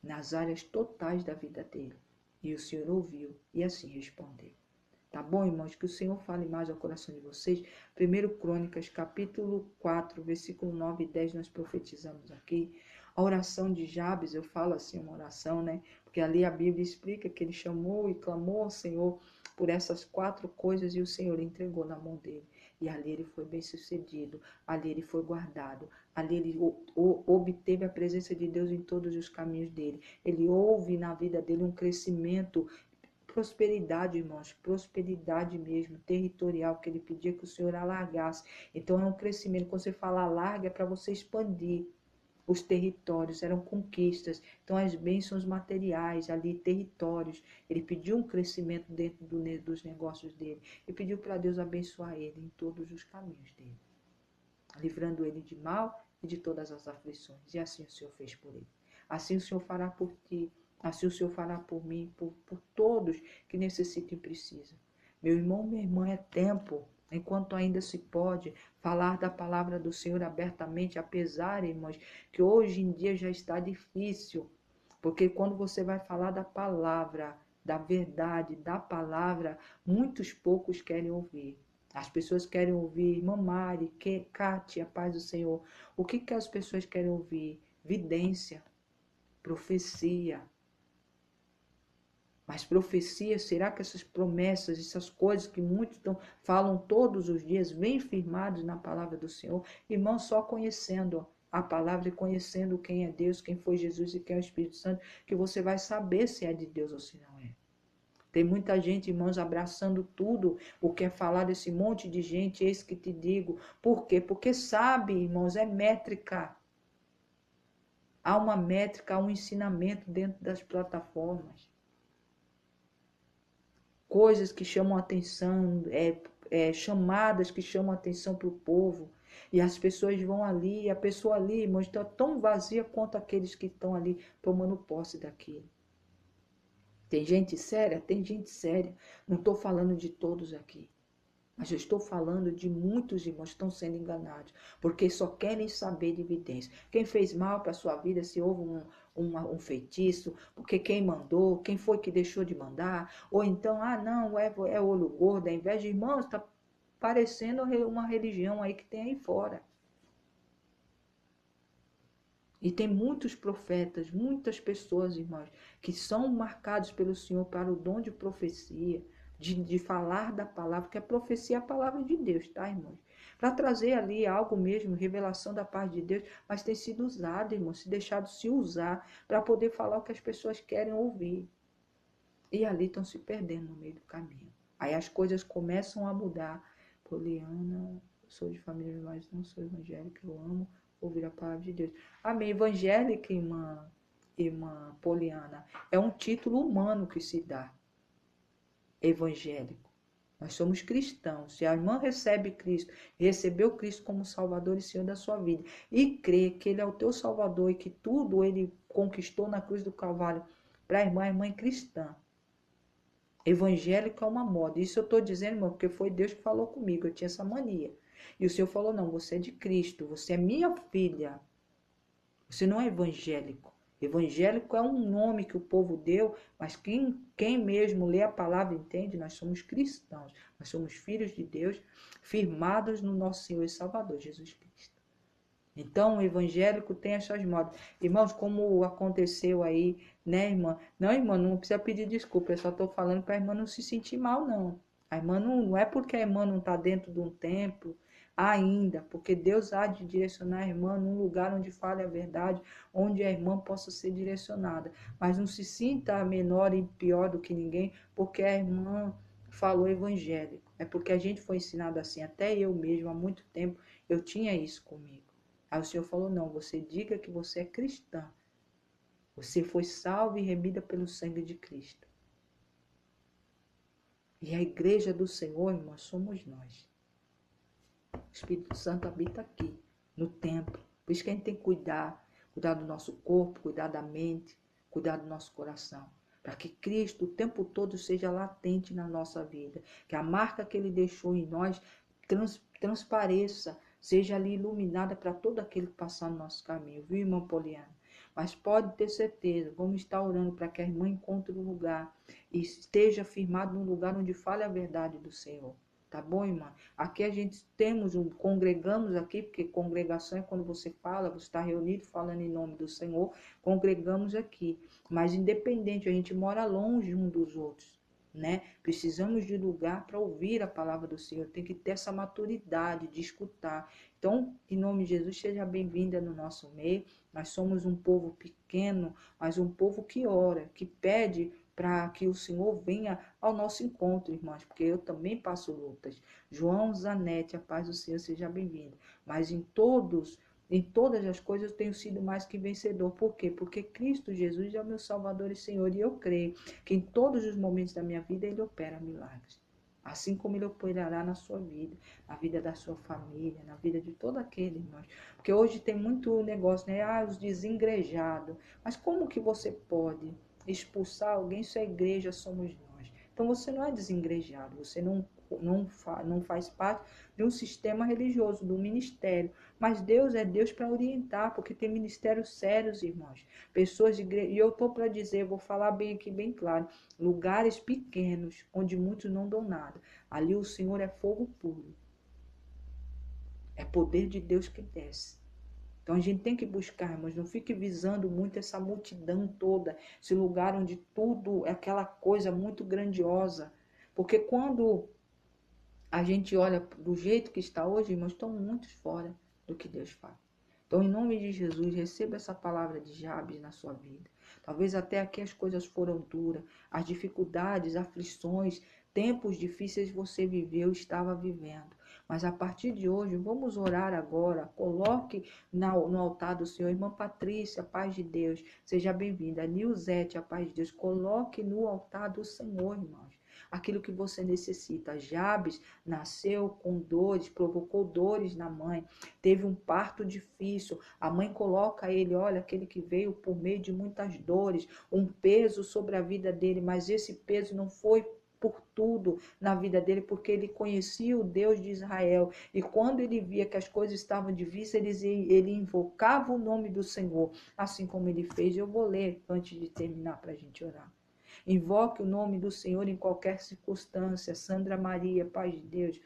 nas áreas totais da vida dele. E o Senhor ouviu e assim respondeu. Tá bom, irmãos? Que o Senhor fale mais ao coração de vocês. 1 Crônicas, capítulo 4, versículo 9 e 10, nós profetizamos aqui. A oração de Jabes, eu falo assim, uma oração, né? Porque ali a Bíblia explica que ele chamou e clamou ao Senhor por essas 4 coisas e o Senhor entregou na mão dele. E ali ele foi bem sucedido, ali ele foi guardado, ali ele obteve a presença de Deus em todos os caminhos dele. Ele houve na vida dele um crescimento, prosperidade, irmãos, prosperidade mesmo, territorial, que ele pedia que o Senhor alargasse. Então é um crescimento, quando você fala alarga, é para você expandir os territórios, eram conquistas. Então as bênçãos materiais ali, territórios, ele pediu um crescimento dentro dos negócios dele, e pediu para Deus abençoar ele em todos os caminhos dele, livrando ele de mal e de todas as aflições. E assim o Senhor fez por ele. Assim o Senhor fará por ti. Assim o Senhor fará por mim, por todos que necessitam e precisam. Meu irmão, minha irmã, é tempo, enquanto ainda se pode, falar da palavra do Senhor abertamente, apesar, irmãos, que hoje em dia já está difícil. Porque quando você vai falar da palavra, da verdade, da palavra, muitos poucos querem ouvir. As pessoas querem ouvir, irmã Mari, Kátia, paz do Senhor. O que as pessoas querem ouvir? Vidência, profecia. Mas profecia, será que essas promessas, essas coisas que muitos falam todos os dias, vêm firmados na palavra do Senhor? Irmão, só conhecendo a palavra e conhecendo quem é Deus, quem foi Jesus e quem é o Espírito Santo, que você vai saber se é de Deus ou se não é. Tem muita gente, irmãos, abraçando tudo o que é falar desse monte de gente, eis que te digo. Por quê? Porque sabe, irmãos, é métrica. Há uma métrica, há um ensinamento dentro das plataformas. Coisas que chamam atenção, chamadas que chamam atenção para o povo. E as pessoas vão ali, e a pessoa ali, irmãos, está tão vazia quanto aqueles que estão ali tomando posse daquilo. Tem gente séria? Tem gente séria. Não estou falando de todos aqui. Mas eu estou falando de muitos irmãos que estão sendo enganados, porque só querem saber de evidência. Quem fez mal para a sua vida, se houve um feitiço, porque quem mandou, quem foi que deixou de mandar, ou então, não, é olho gordo, é inveja. Irmãos, está parecendo uma religião aí que tem aí fora. E tem muitos profetas, muitas pessoas, irmãos, que são marcados pelo Senhor para o dom de profecia, de falar da palavra, que a profecia é a palavra de Deus, tá, irmãos? Para trazer ali algo mesmo, revelação da parte de Deus, mas tem sido usado, irmãos, se deixado se usar para poder falar o que as pessoas querem ouvir. E ali estão se perdendo no meio do caminho. Aí as coisas começam a mudar. Poliana, sou de família, mas não sou evangélica, eu amo ouvir a palavra de Deus. Amém. Evangélica, irmã Poliana, é um título humano que se dá. Evangélico. Nós somos cristãos. Se a irmã recebe Cristo, recebeu Cristo como Salvador e Senhor da sua vida, e crê que Ele é o teu Salvador e que tudo Ele conquistou na cruz do Calvário, para a irmã é cristã. Evangélico é uma moda. Isso eu estou dizendo, irmão, porque foi Deus que falou comigo. Eu tinha essa mania. E o Senhor falou, não, você é de Cristo, você é minha filha. Você não é evangélico. Evangélico é um nome que o povo deu, mas quem mesmo lê a palavra entende, nós somos cristãos. Nós somos filhos de Deus, firmados no nosso Senhor e Salvador, Jesus Cristo. Então, o evangélico tem essas modas. Irmãos, como aconteceu aí, né, irmã? Não, irmã, não precisa pedir desculpa. Eu só estou falando para a irmã não se sentir mal, não. A irmã não é porque a irmã não está dentro de um templo ainda, porque Deus há de direcionar a irmã num lugar onde fale a verdade, onde a irmã possa ser direcionada. Mas não se sinta menor e pior do que ninguém, porque a irmã falou evangélico. É porque a gente foi ensinado assim. Até eu mesmo, há muito tempo, eu tinha isso comigo. Aí o Senhor falou, não, você diga que você é cristã. Você foi salva e remida pelo sangue de Cristo. E a igreja do Senhor, irmãos, somos nós. O Espírito Santo habita aqui, no templo. Por isso que a gente tem que cuidar do nosso corpo, cuidar da mente, cuidar do nosso coração. Para que Cristo o tempo todo seja latente na nossa vida. Que a marca que Ele deixou em nós transpareça, seja ali iluminada para todo aquele que passar no nosso caminho, viu, irmã Poliana? Mas pode ter certeza, vamos estar orando para que a irmã encontre um lugar e esteja firmado num lugar onde fale a verdade do Senhor. Tá bom, irmã? Aqui a gente congregamos aqui, porque congregação é quando você fala, você está reunido falando em nome do Senhor, congregamos aqui. Mas independente, a gente mora longe um dos outros, né? Precisamos de lugar para ouvir a palavra do Senhor, tem que ter essa maturidade de escutar. Então, em nome de Jesus, seja bem-vinda no nosso meio. Nós somos um povo pequeno, mas um povo que ora, que pede para que o Senhor venha ao nosso encontro, irmãos, porque eu também passo lutas. João Zanetti, a paz do Senhor, seja bem-vindo. Mas em todas as coisas eu tenho sido mais que vencedor. Por quê? Porque Cristo Jesus é o meu Salvador e Senhor, e eu creio que em todos os momentos da minha vida Ele opera milagres. Assim como Ele operará na sua vida, na vida da sua família, na vida de todo aquele, irmãos. Porque hoje tem muito negócio, né? Ah, os desengrejados. Mas como que você pode expulsar alguém se a igreja somos nós? Então você não é desengrejado, você não faz parte de um sistema religioso, do ministério. Mas Deus é Deus para orientar, porque tem ministérios sérios, irmãos. Pessoas de igreja, e eu estou para dizer, vou falar bem aqui, bem claro, lugares pequenos, onde muitos não dão nada. Ali o Senhor é fogo puro. É poder de Deus que desce. Então a gente tem que buscar, mas não fique visando muito essa multidão toda, esse lugar onde tudo é aquela coisa muito grandiosa. Porque quando a gente olha do jeito que está hoje, irmãos, estão muitos fora do que Deus faz. Então, em nome de Jesus, receba essa palavra de Jabes na sua vida. Talvez até aqui as coisas foram duras, as dificuldades, aflições, tempos difíceis você viveu, estava vivendo. Mas a partir de hoje, vamos orar agora. Coloque no altar do Senhor, irmã Patrícia, paz de Deus, seja bem-vinda. Nilzete, a paz de Deus, coloque no altar do Senhor, irmãos, aquilo que você necessita. Jabes nasceu com dores, provocou dores na mãe, teve um parto difícil. A mãe coloca ele, olha, aquele que veio por meio de muitas dores, um peso sobre a vida dele, mas esse peso não foi por tudo na vida dele, porque ele conhecia o Deus de Israel, e quando ele via que as coisas estavam difíceis, ele invocava o nome do Senhor, assim como ele fez. Eu vou ler antes de terminar para a gente orar. Invoque o nome do Senhor em qualquer circunstância. Sandra Maria, paz de Deus.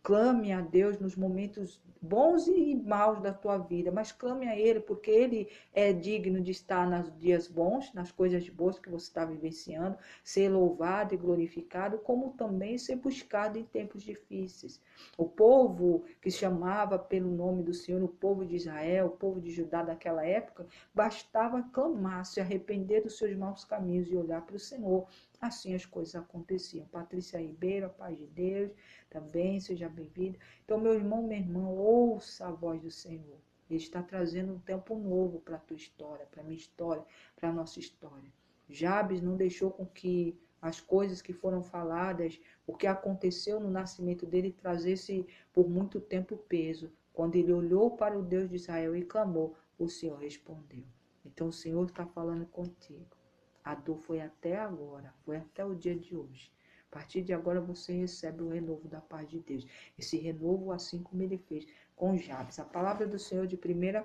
Clame a Deus nos momentos bons e maus da tua vida, mas clame a Ele, porque Ele é digno de estar nos dias bons, nas coisas boas que você está vivenciando, ser louvado e glorificado, como também ser buscado em tempos difíceis. O povo que chamava pelo nome do Senhor, o povo de Israel, o povo de Judá daquela época, bastava clamar, se arrepender dos seus maus caminhos e olhar para o Senhor. Assim as coisas aconteciam. Patrícia Ribeiro, a paz de Deus, também seja bem-vinda. Então, meu irmão, minha irmã, ouça a voz do Senhor. Ele está trazendo um tempo novo para a tua história, para a minha história, para a nossa história. Jabes não deixou com que as coisas que foram faladas, o que aconteceu no nascimento dele, trazesse por muito tempo peso. Quando ele olhou para o Deus de Israel e clamou, o Senhor respondeu. Então, o Senhor está falando contigo. A dor foi até agora, foi até o dia de hoje. A partir de agora você recebe o renovo da paz de Deus. Esse renovo, assim como ele fez com Jabes. A palavra do Senhor de 1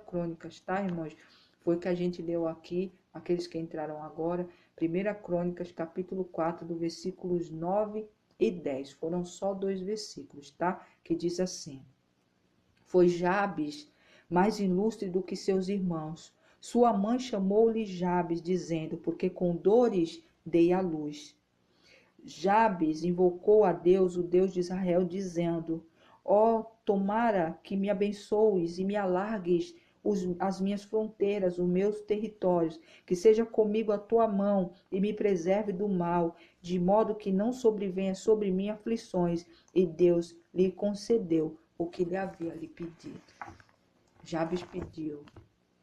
Crônicas, tá, irmãos? Foi o que a gente leu aqui, aqueles que entraram agora. 1 Crônicas, capítulo 4, do versículos 9 e 10. Foram só 2 versículos, tá? Que diz assim: Foi Jabes mais ilustre do que seus irmãos. Sua mãe chamou-lhe Jabes, dizendo, porque com dores dei à luz. Jabes invocou a Deus, o Deus de Israel, dizendo, tomara que me abençoes e me alargues as minhas fronteiras, os meus territórios, que seja comigo a tua mão e me preserve do mal, de modo que não sobrevenha sobre mim aflições. E Deus lhe concedeu o que lhe havia lhe pedido. Jabes pediu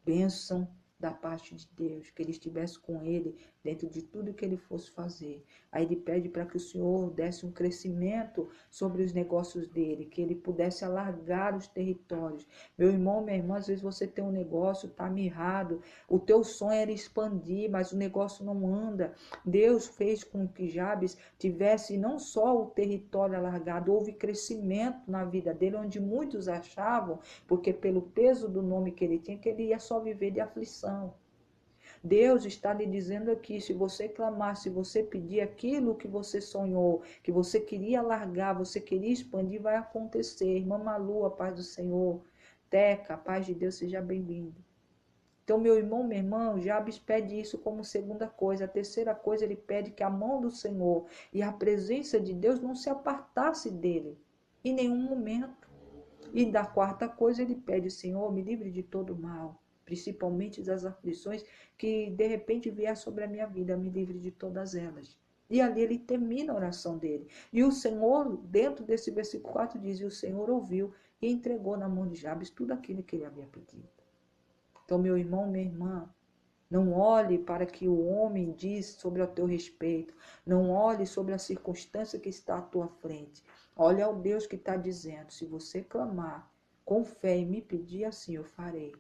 bênção da parte de Deus, que ele estivesse com ele dentro de tudo que ele fosse fazer. Aí ele pede para que o Senhor desse um crescimento sobre os negócios dele, que ele pudesse alargar os territórios. Meu irmão, minha irmã, às vezes você tem um negócio, está mirrado, o teu sonho era expandir, mas o negócio não anda. Deus fez com que Jabes tivesse não só o território alargado, houve crescimento na vida dele, onde muitos achavam, porque pelo peso do nome que ele tinha, que ele ia só viver de aflição. Deus está lhe dizendo aqui, se você clamar, se você pedir aquilo que você sonhou, que você queria largar, você queria expandir, vai acontecer. Irmã Malu, a paz do Senhor. Teca, a paz de Deus, seja bem-vindo. Então, meu irmão, minha irmã, Jabes pede isso como segunda coisa. A terceira coisa, ele pede que a mão do Senhor e a presença de Deus não se apartasse dele em nenhum momento. E da quarta coisa, ele pede, Senhor, me livre de todo mal, principalmente das aflições que de repente vier sobre a minha vida, me livre de todas elas. E ali ele termina a oração dele. E o Senhor, dentro desse versículo 4, diz, e o Senhor ouviu e entregou na mão de Jabes tudo aquilo que ele havia pedido. Então, meu irmão, minha irmã, não olhe para que o homem diz sobre o teu respeito. Não olhe sobre a circunstância que está à tua frente. Olhe ao Deus que está dizendo, se você clamar com fé e me pedir assim, eu farei.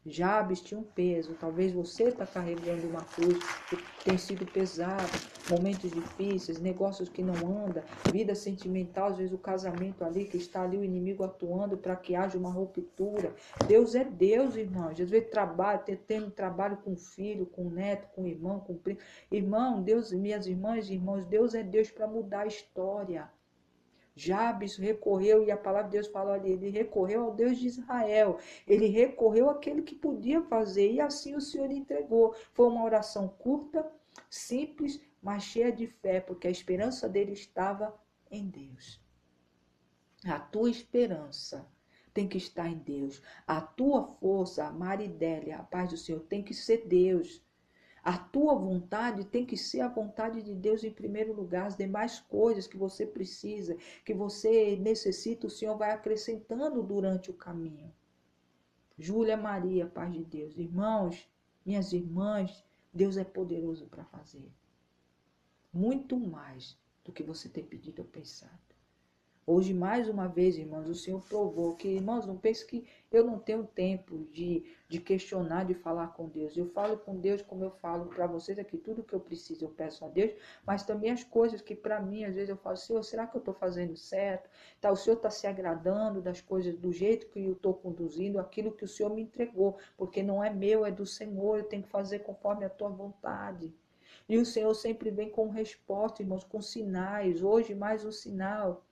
Jabes tinha um peso, talvez você está carregando uma cruz que tem sido pesada, momentos difíceis, negócios que não andam, vida sentimental, às vezes o casamento ali, que está ali o inimigo atuando para que haja uma ruptura. Deus é Deus, irmãos. Às vezes tendo trabalho com filho, com neto, com irmão, com primo. Irmão, Deus, minhas irmãs e irmãos, Deus é Deus para mudar a história. Jabes recorreu, e a palavra de Deus fala ali, ele recorreu ao Deus de Israel, ele recorreu àquele que podia fazer, e assim o Senhor entregou. Foi uma oração curta, simples, mas cheia de fé, porque a esperança dele estava em Deus. A tua esperança tem que estar em Deus. A tua força, a Maridélia, a paz do Senhor, tem que ser Deus. A tua vontade tem que ser a vontade de Deus em primeiro lugar. As demais coisas que você precisa, que você necessita, o Senhor vai acrescentando durante o caminho. Júlia Maria, paz de Deus. Irmãos, minhas irmãs, Deus é poderoso para fazer. Muito mais do que você ter pedido ou pensado. Hoje, mais uma vez, irmãos, o Senhor provou que, irmãos, não pense que eu não tenho tempo de questionar, de falar com Deus. Eu falo com Deus como eu falo para vocês aqui. Tudo que eu preciso eu peço a Deus, mas também as coisas que para mim, às vezes eu falo, Senhor, será que eu estou fazendo certo? Tá, o Senhor está se agradando das coisas do jeito que eu estou conduzindo, aquilo que o Senhor me entregou, porque não é meu, é do Senhor, eu tenho que fazer conforme a tua vontade. E o Senhor sempre vem com resposta, irmãos, com sinais. Hoje, mais um sinal.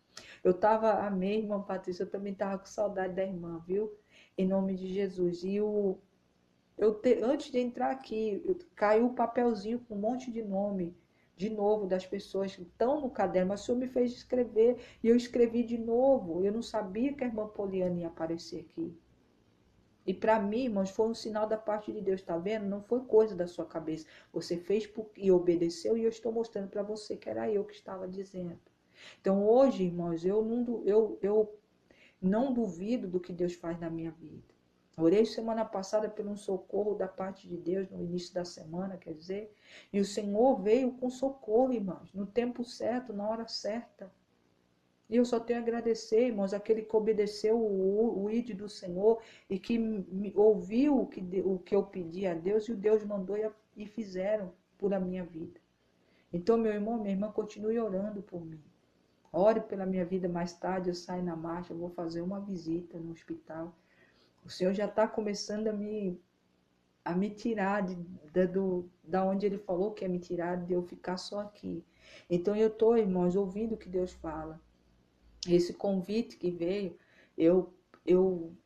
Eu estava, amém, irmã Patrícia, eu também estava com saudade da irmã, viu? Em nome de Jesus. E antes de entrar aqui, caiu o papelzinho com um monte de nome, de novo, das pessoas que estão no caderno, mas o Senhor me fez escrever, e eu escrevi de novo. Eu não sabia que a irmã Poliana ia aparecer aqui. E para mim, irmãos, foi um sinal da parte de Deus, tá vendo? Não foi coisa da sua cabeça. Você fez e obedeceu, e eu estou mostrando para você que era eu que estava dizendo. Então hoje, irmãos, eu não duvido do que Deus faz na minha vida. Orei semana passada por um socorro da parte de Deus no início da semana, quer dizer, e o Senhor veio com socorro, irmãos, no tempo certo, na hora certa. E eu só tenho a agradecer, irmãos, aquele que obedeceu o ID do Senhor e que ouviu o que eu pedi a Deus, e o Deus mandou e fizeram por a minha vida. Então, meu irmão, minha irmã, continue orando por mim. Ore pela minha vida. Mais tarde eu saio na marcha, eu vou fazer uma visita no hospital. O Senhor já está começando a me tirar da onde Ele falou que ia me tirar, de eu ficar só aqui. Então eu estou, irmãos, ouvindo o que Deus fala. Esse convite que veio,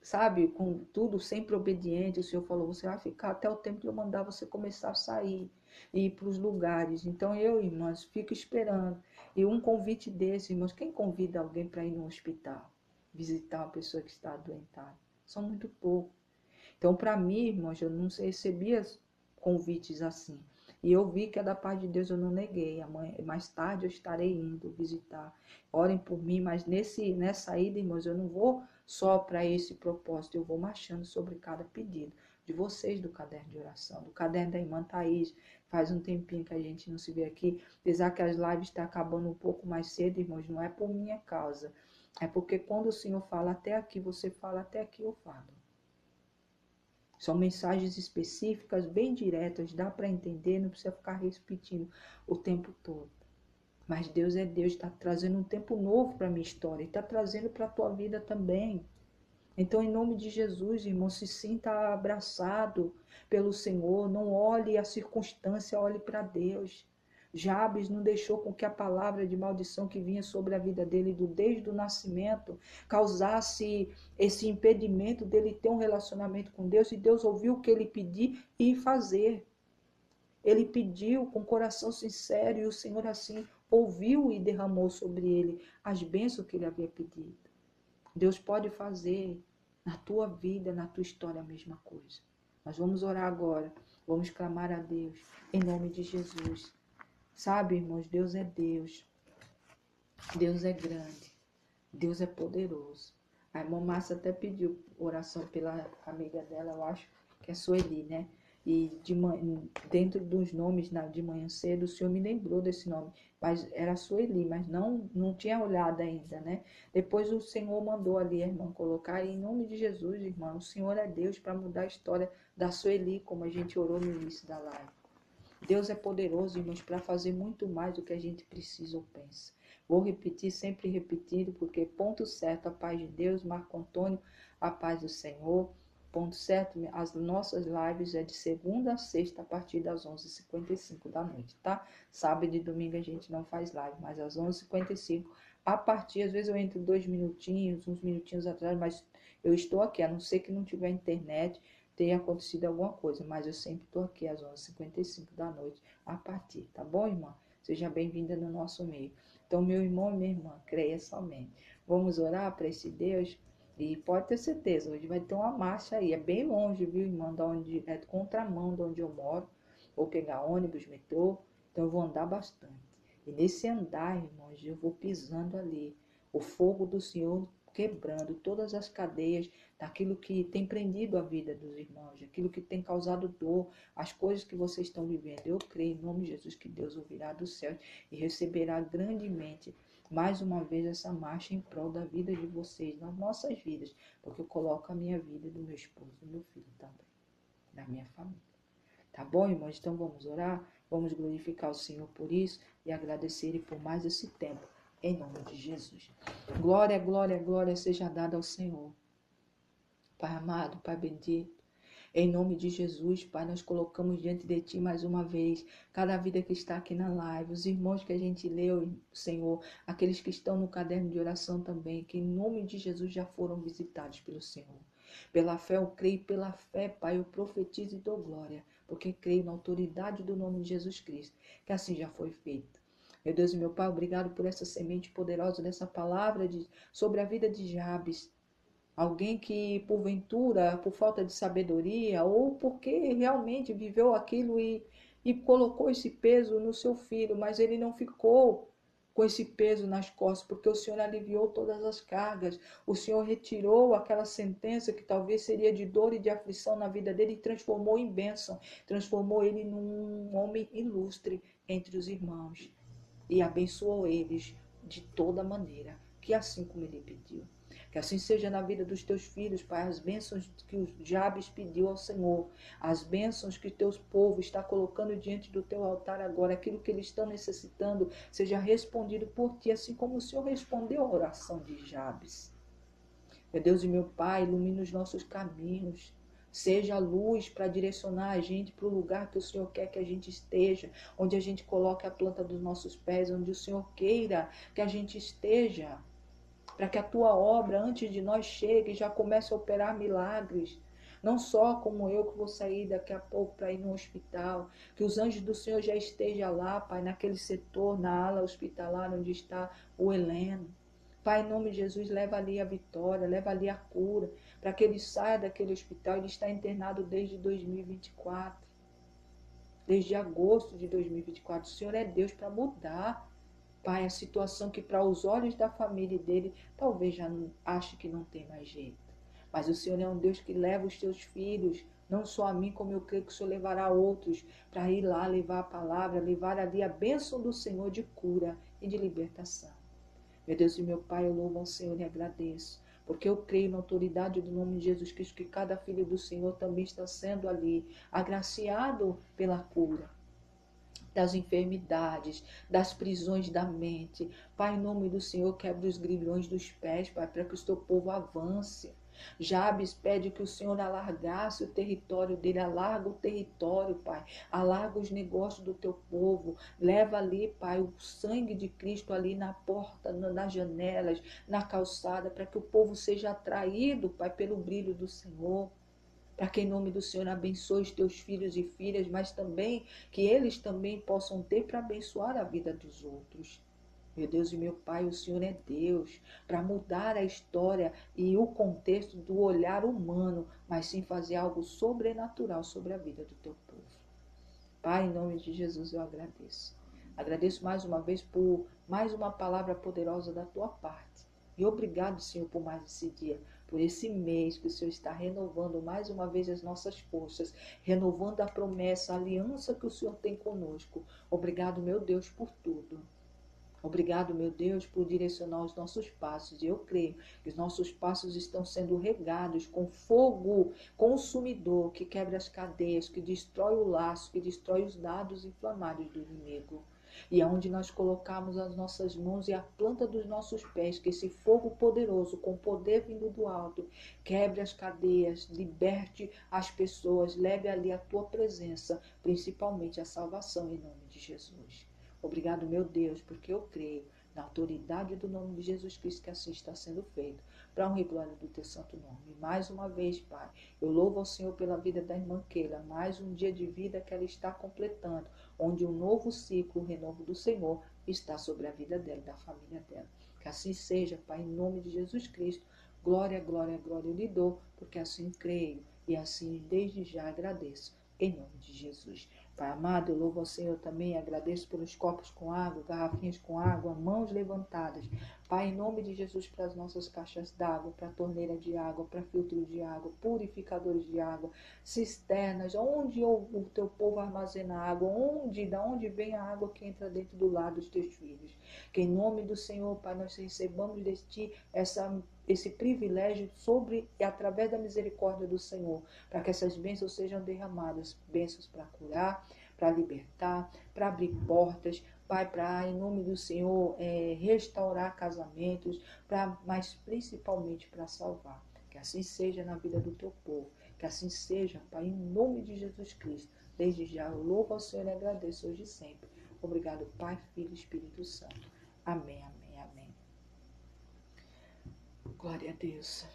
sabe, com tudo sempre obediente, o Senhor falou, você vai ficar até o tempo que eu mandar você começar a sair e ir para os lugares. Então eu, irmãos, fico esperando. E um convite desse, irmãos, quem convida alguém para ir no hospital, visitar uma pessoa que está adoentada? São muito poucos. Então, para mim, irmãos, eu não recebia convites assim. E eu vi que é da parte de Deus, eu não neguei. Amanhã, mais tarde eu estarei indo visitar. Orem por mim, mas nessa ida, irmãos, eu não vou só para esse propósito. Eu vou marchando sobre cada pedido de vocês do caderno de oração, do caderno da irmã Thaís. Faz um tempinho que a gente não se vê aqui. Apesar que as lives estão acabando um pouco mais cedo, irmãos, não é por minha causa. É porque quando o Senhor fala até aqui, você fala até aqui, eu falo. São mensagens específicas, bem diretas, dá para entender, não precisa ficar repetindo o tempo todo. Mas Deus é Deus, está trazendo um tempo novo para a minha história, e está trazendo para a tua vida também. Então, em nome de Jesus, irmão, se sinta abraçado pelo Senhor. Não olhe a circunstância, olhe para Deus. Jabes não deixou com que a palavra de maldição que vinha sobre a vida dele desde o nascimento causasse esse impedimento dele ter um relacionamento com Deus. E Deus ouviu o que ele pediu e fazer. Ele pediu com coração sincero e o Senhor assim ouviu e derramou sobre ele as bênçãos que ele havia pedido. Deus pode fazer na tua vida, na tua história a mesma coisa. Nós vamos orar agora, vamos clamar a Deus em nome de Jesus. Sabe, irmãos, Deus é Deus. Deus é grande. Deus é poderoso. A irmã Márcia até pediu oração pela amiga dela, eu acho que é Sueli, né? E dentro dos nomes de manhã cedo, o Senhor me lembrou desse nome. Mas era Sueli, mas não tinha olhado ainda, né? Depois o Senhor mandou ali a irmã colocar. E em nome de Jesus, irmã, o Senhor é Deus para mudar a história da Sueli, como a gente orou no início da live. Deus é poderoso, irmãos, para fazer muito mais do que a gente precisa ou pensa. Vou repetir, sempre repetindo, porque ponto certo, a paz de Deus. Marco Antônio, a paz do Senhor. Ponto certo, as nossas lives é de segunda a sexta, a partir das 11h55 da noite, tá? Sábado e domingo a gente não faz live, mas às 11h55, a partir, às vezes eu entro 2 minutinhos, uns minutinhos atrás, mas eu estou aqui, a não ser que não tiver internet, tenha acontecido alguma coisa, mas eu sempre estou aqui às 11h55 da noite, a partir, tá bom, irmã? Seja bem-vinda no nosso meio. Então, meu irmão e minha irmã, creia somente. Vamos orar para esse Deus? E pode ter certeza, hoje vai ter uma marcha aí, é bem longe, viu, irmã, é contramão de onde eu moro. Vou pegar ônibus, metrô, então eu vou andar bastante. E nesse andar, irmãos, eu vou pisando ali, o fogo do Senhor quebrando todas as cadeias daquilo que tem prendido a vida dos irmãos, aquilo que tem causado dor, as coisas que vocês estão vivendo. Eu creio em nome de Jesus que Deus ouvirá do céu e receberá grandemente mais uma vez essa marcha em prol da vida de vocês, nas nossas vidas, porque eu coloco a minha vida do meu esposo, do meu filho também, da minha família. Tá bom, irmãos? Então vamos orar, vamos glorificar o Senhor por isso e agradecer Ele por mais esse tempo, em nome de Jesus. Glória, glória, glória seja dada ao Senhor. Pai amado, Pai bendito, em nome de Jesus, Pai, nós colocamos diante de Ti mais uma vez cada vida que está aqui na live, os irmãos que a gente leu, Senhor, aqueles que estão no caderno de oração também, que em nome de Jesus já foram visitados pelo Senhor. Pela fé eu creio, pela fé, Pai, eu profetizo e dou glória, porque creio na autoridade do nome de Jesus Cristo, que assim já foi feito. Meu Deus e meu Pai, obrigado por essa semente poderosa dessa palavra sobre a vida de Jabes. Alguém que, porventura, por falta de sabedoria, ou porque realmente viveu aquilo e colocou esse peso no seu filho, mas ele não ficou com esse peso nas costas, porque o Senhor aliviou todas as cargas. O Senhor retirou aquela sentença que talvez seria de dor e de aflição na vida dele e transformou em bênção. Transformou ele num homem ilustre entre os irmãos e abençoou eles de toda maneira, que assim como ele pediu. Que assim seja na vida dos teus filhos, Pai, as bênçãos que o Jabes pediu ao Senhor, as bênçãos que o teu povo está colocando diante do teu altar agora, aquilo que eles estão necessitando, seja respondido por ti, assim como o Senhor respondeu a oração de Jabes. Meu Deus e meu Pai, ilumina os nossos caminhos. Seja a luz para direcionar a gente para o lugar que o Senhor quer que a gente esteja, onde a gente coloque a planta dos nossos pés, onde o Senhor queira que a gente esteja, para que a tua obra antes de nós chegue e já comece a operar milagres. Não só como eu que vou sair daqui a pouco para ir no hospital, que os anjos do Senhor já estejam lá, Pai, naquele setor, na ala hospitalar onde está o Heleno. Pai, em nome de Jesus, leva ali a vitória, leva ali a cura, para que ele saia daquele hospital. Ele está internado desde 2024, desde agosto de 2024. O Senhor é Deus para mudar, Pai, a situação que para os olhos da família dele, talvez já não, ache que não tem mais jeito. Mas o Senhor é um Deus que leva os teus filhos, não só a mim, como eu creio que o Senhor levará outros, para ir lá levar a palavra, levar ali a bênção do Senhor de cura e de libertação. Meu Deus e meu Pai, eu louvo ao Senhor e agradeço, porque eu creio na autoridade do nome de Jesus Cristo, que cada filho do Senhor também está sendo ali agraciado pela cura das enfermidades, das prisões da mente. Pai, em nome do Senhor, quebra os grilhões dos pés, Pai, para que o teu povo avance. Jabes pede que o Senhor alargasse o território dele, alarga o território, Pai, alarga os negócios do teu povo, leva ali, Pai, o sangue de Cristo ali na porta, nas janelas, na calçada, para que o povo seja atraído, Pai, pelo brilho do Senhor. Para que em nome do Senhor abençoe os teus filhos e filhas, mas também que eles também possam ter para abençoar a vida dos outros. Meu Deus e meu Pai, o Senhor é Deus para mudar a história e o contexto do olhar humano, mas sim fazer algo sobrenatural sobre a vida do teu povo. Pai, em nome de Jesus eu agradeço. Agradeço mais uma vez por mais uma palavra poderosa da tua parte. E obrigado, Senhor, por mais esse dia, por esse mês que o Senhor está renovando mais uma vez as nossas forças, renovando a promessa, a aliança que o Senhor tem conosco. Obrigado, meu Deus, por tudo. Obrigado, meu Deus, por direcionar os nossos passos. E eu creio que os nossos passos estão sendo regados com fogo consumidor que quebra as cadeias, que destrói o laço, que destrói os dados inflamados do inimigo. E aonde nós colocamos as nossas mãos e a planta dos nossos pés, que esse fogo poderoso, com poder vindo do alto, quebre as cadeias, liberte as pessoas, leve ali a tua presença, principalmente a salvação em nome de Jesus. Obrigado, meu Deus, porque eu creio na autoridade do nome de Jesus Cristo que assim está sendo feito, para honra e glória do teu santo nome. Mais uma vez, Pai, eu louvo ao Senhor pela vida da irmã Keila, mais um dia de vida que ela está completando, onde um novo ciclo, o renovo do Senhor, está sobre a vida dela e da família dela. Que assim seja, Pai, em nome de Jesus Cristo. Glória, glória, glória eu lhe dou, porque assim creio e assim desde já agradeço, em nome de Jesus. Pai amado, eu louvo ao Senhor também, agradeço pelos copos com água, garrafinhas com água, mãos levantadas. Pai, em nome de Jesus, para as nossas caixas d'água, para torneira de água, para filtro de água, purificadores de água, cisternas, onde o teu povo armazena água, da onde vem a água que entra dentro do lar dos teus filhos. Que em nome do Senhor, Pai, nós recebamos de ti esse privilégio sobre e através da misericórdia do Senhor, para que essas bênçãos sejam derramadas, bênçãos para curar, para libertar, para abrir portas, Pai, para, em nome do Senhor, restaurar casamentos, mas principalmente para salvar. Que assim seja na vida do teu povo, que assim seja, Pai, em nome de Jesus Cristo. Desde já eu louvo ao Senhor e agradeço hoje e sempre. Obrigado, Pai, Filho e Espírito Santo. Amém, amém, amém. Glória a Deus.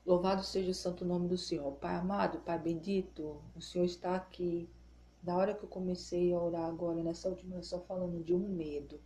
Louvado seja o santo nome do Senhor. Pai amado, Pai bendito, o Senhor está aqui. Da hora que eu comecei a orar agora, nessa última oração, falando de um medo.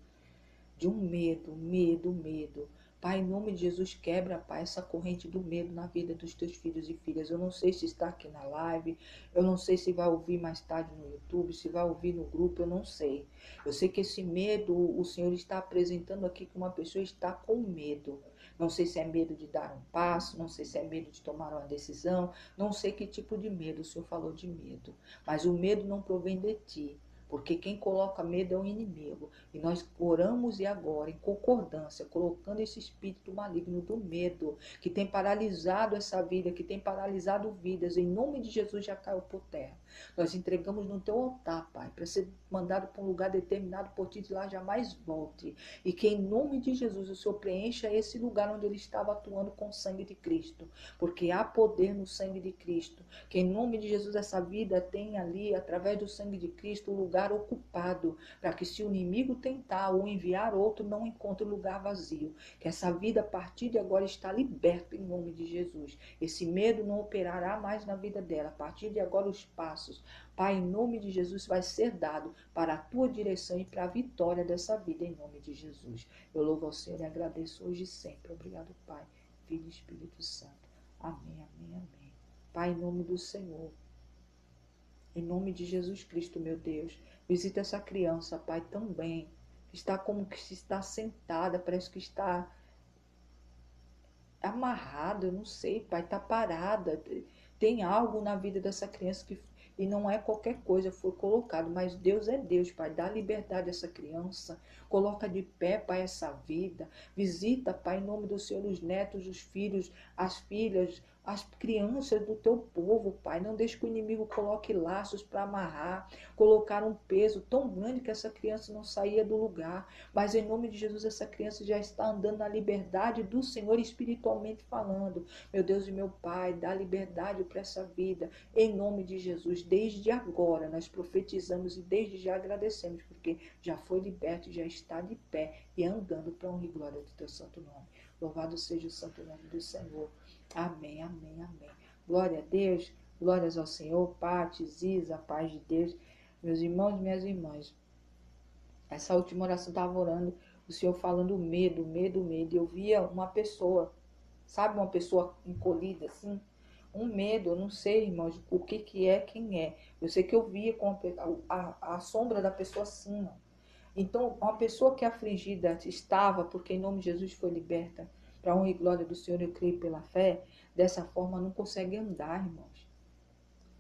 De um medo. Pai, em nome de Jesus, quebra, Pai, essa corrente do medo na vida dos teus filhos e filhas. Eu não sei se está aqui na live, eu não sei se vai ouvir mais tarde no YouTube, se vai ouvir no grupo, eu não sei. Eu sei que esse medo, o Senhor está apresentando aqui que uma pessoa está com medo. Não sei se é medo de dar um passo, não sei se é medo de tomar uma decisão, não sei que tipo de medo, o Senhor falou de medo. Mas o medo não provém de ti. Porque quem coloca medo é o inimigo. E nós oramos e agora, em concordância, colocando esse espírito maligno do medo, que tem paralisado essa vida, que tem paralisado vidas, em nome de Jesus já caiu por terra. Nós entregamos no teu altar, Pai, para ser mandado para um lugar determinado por ti, de lá jamais volte. E que em nome de Jesus o Senhor preencha esse lugar onde ele estava atuando com o sangue de Cristo. Porque há poder no sangue de Cristo. Que em nome de Jesus essa vida tenha ali, através do sangue de Cristo, um lugar ocupado, para que se o inimigo tentar ou enviar outro, não encontre lugar vazio. Que essa vida a partir de agora está liberta em nome de Jesus. Esse medo não operará mais na vida dela. A partir de agora os passos, Pai, em nome de Jesus, vai ser dado para a tua direção e para a vitória dessa vida, em nome de Jesus. Eu louvo ao Senhor e agradeço hoje e sempre. Obrigado, Pai, Filho e Espírito Santo. Amém, amém, amém. Pai, em nome do Senhor, em nome de Jesus Cristo, meu Deus, visita essa criança, Pai, também, que está como que está sentada, parece que está amarrada, eu não sei, Pai, está parada. Tem algo na vida dessa criança e não é qualquer coisa, foi colocado, mas Deus é Deus, Pai, dá liberdade a essa criança, coloca de pé, Pai, essa vida, visita, Pai, em nome do Senhor, os netos, os filhos, as filhas, as crianças do teu povo, Pai. Não deixe que o inimigo coloque laços para amarrar, colocar um peso tão grande que essa criança não saía do lugar. Mas em nome de Jesus, essa criança já está andando na liberdade do Senhor, espiritualmente falando. Meu Deus e meu Pai, dá liberdade para essa vida. Em nome de Jesus, desde agora nós profetizamos e desde já agradecemos, porque já foi liberto, já está de pé e andando para a honra e glória do teu santo nome. Louvado seja o santo nome do Senhor. Amém, amém, amém. Glória a Deus, glórias ao Senhor, Pati, Ziza, paz de Deus. Meus irmãos e minhas irmãs, essa última oração estava orando, o Senhor falando medo, medo, medo. Eu via uma pessoa, sabe, uma pessoa encolhida assim, um medo, eu não sei, irmãos, o que que é, quem é. Eu sei que eu via com a sombra da pessoa assim, ó. Então, uma pessoa que afligida estava, porque em nome de Jesus foi liberta, para a honra e glória do Senhor, eu creio pela fé, dessa forma não consegue andar, irmãos.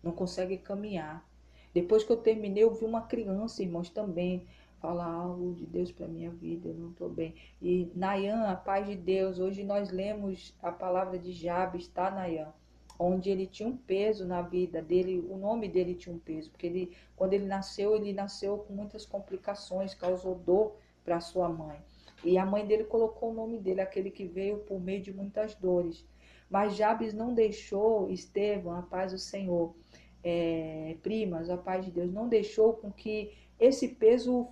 Não consegue caminhar. Depois que eu terminei, eu vi uma criança, irmãos, também falar algo de Deus para minha vida, eu não estou bem. E Nayan, a paz de Deus, hoje nós lemos a palavra de Jabes, tá, Nayan? Onde ele tinha um peso na vida dele, o nome dele tinha um peso, porque quando ele nasceu com muitas complicações, causou dor para sua mãe. E a mãe dele colocou o nome dele, aquele que veio por meio de muitas dores. Mas Jabes não deixou, Estevão, a paz do Senhor, primas, a paz de Deus, não deixou com que esse peso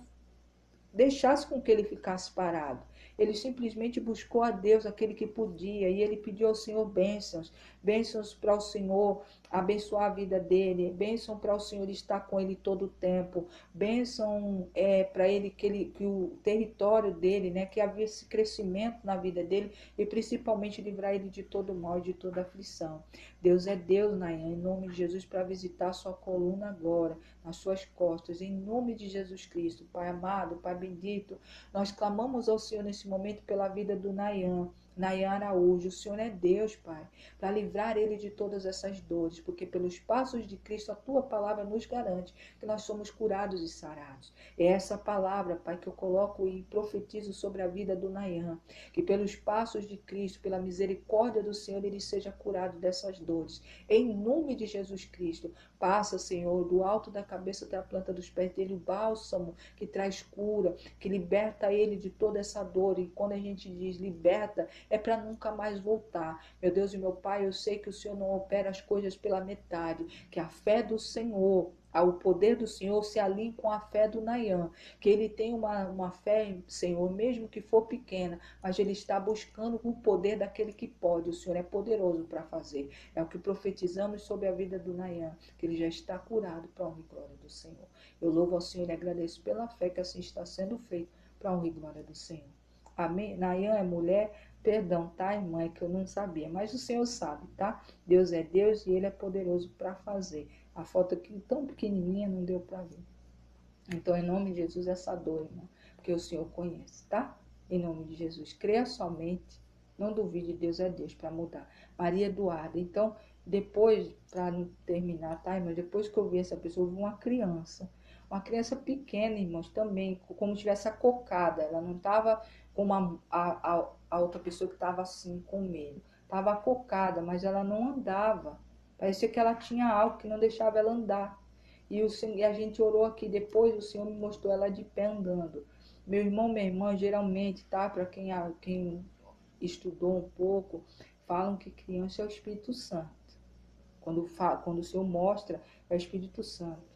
deixasse com que ele ficasse parado. Ele simplesmente buscou a Deus, aquele que podia, e ele pediu ao Senhor bênçãos, bênçãos para o Senhor abençoar a vida dele, bênção para o Senhor estar com ele todo o tempo, bênção para ele que o território dele, né, que havia esse crescimento na vida dele e principalmente livrar ele de todo mal e de toda aflição. Deus é Deus, Nayan, em nome de Jesus, para visitar a sua coluna agora, nas suas costas, em nome de Jesus Cristo. Pai amado, Pai bendito, nós clamamos ao Senhor nesse momento pela vida do Nayan Araújo. O Senhor é Deus, Pai, para livrar ele de todas essas dores, porque pelos passos de Cristo a tua palavra nos garante que nós somos curados e sarados. É essa palavra, Pai, que eu coloco e profetizo sobre a vida do Nayan, que pelos passos de Cristo, pela misericórdia do Senhor, ele seja curado dessas dores. Em nome de Jesus Cristo, passa, Senhor, do alto da cabeça até a planta dos pés dele, o bálsamo que traz cura, que liberta ele de toda essa dor. E quando a gente diz liberta, é para nunca mais voltar. Meu Deus e meu Pai, eu sei que o Senhor não opera as coisas pela metade, que a fé do Senhor, o poder do Senhor se alinha com a fé do Nayan, que ele tem uma fé, Senhor, mesmo que for pequena, mas ele está buscando o poder daquele que pode. O Senhor é poderoso para fazer. É o que profetizamos sobre a vida do Nayan, que ele já está curado para a honra e glória do Senhor. Eu louvo ao Senhor e agradeço pela fé que assim está sendo feito para a honra e glória do Senhor. Amém? Nayan é mulher, perdão, tá, irmã? É que eu não sabia, mas o Senhor sabe, tá? Deus é Deus e Ele é poderoso para fazer. A foto aqui tão pequenininha não deu para ver. Então, em nome de Jesus, essa dor, irmão, porque o Senhor conhece, tá? Em nome de Jesus, creia somente, não duvide, Deus é Deus para mudar. Maria Eduarda, então, depois, para terminar, tá, irmão? Depois que eu vi essa pessoa, eu vi uma criança pequena, irmãos, também, como se tivesse acocada, ela não estava como a outra pessoa que estava assim, com medo. Estava acocada, mas ela não andava. Parecia que ela tinha algo que não deixava ela andar. E a gente orou aqui depois, o Senhor me mostrou ela de pé andando. Meu irmão, minha irmã, geralmente, tá? Para quem estudou um pouco, falam que criança é o Espírito Santo. Quando o Senhor mostra, é o Espírito Santo.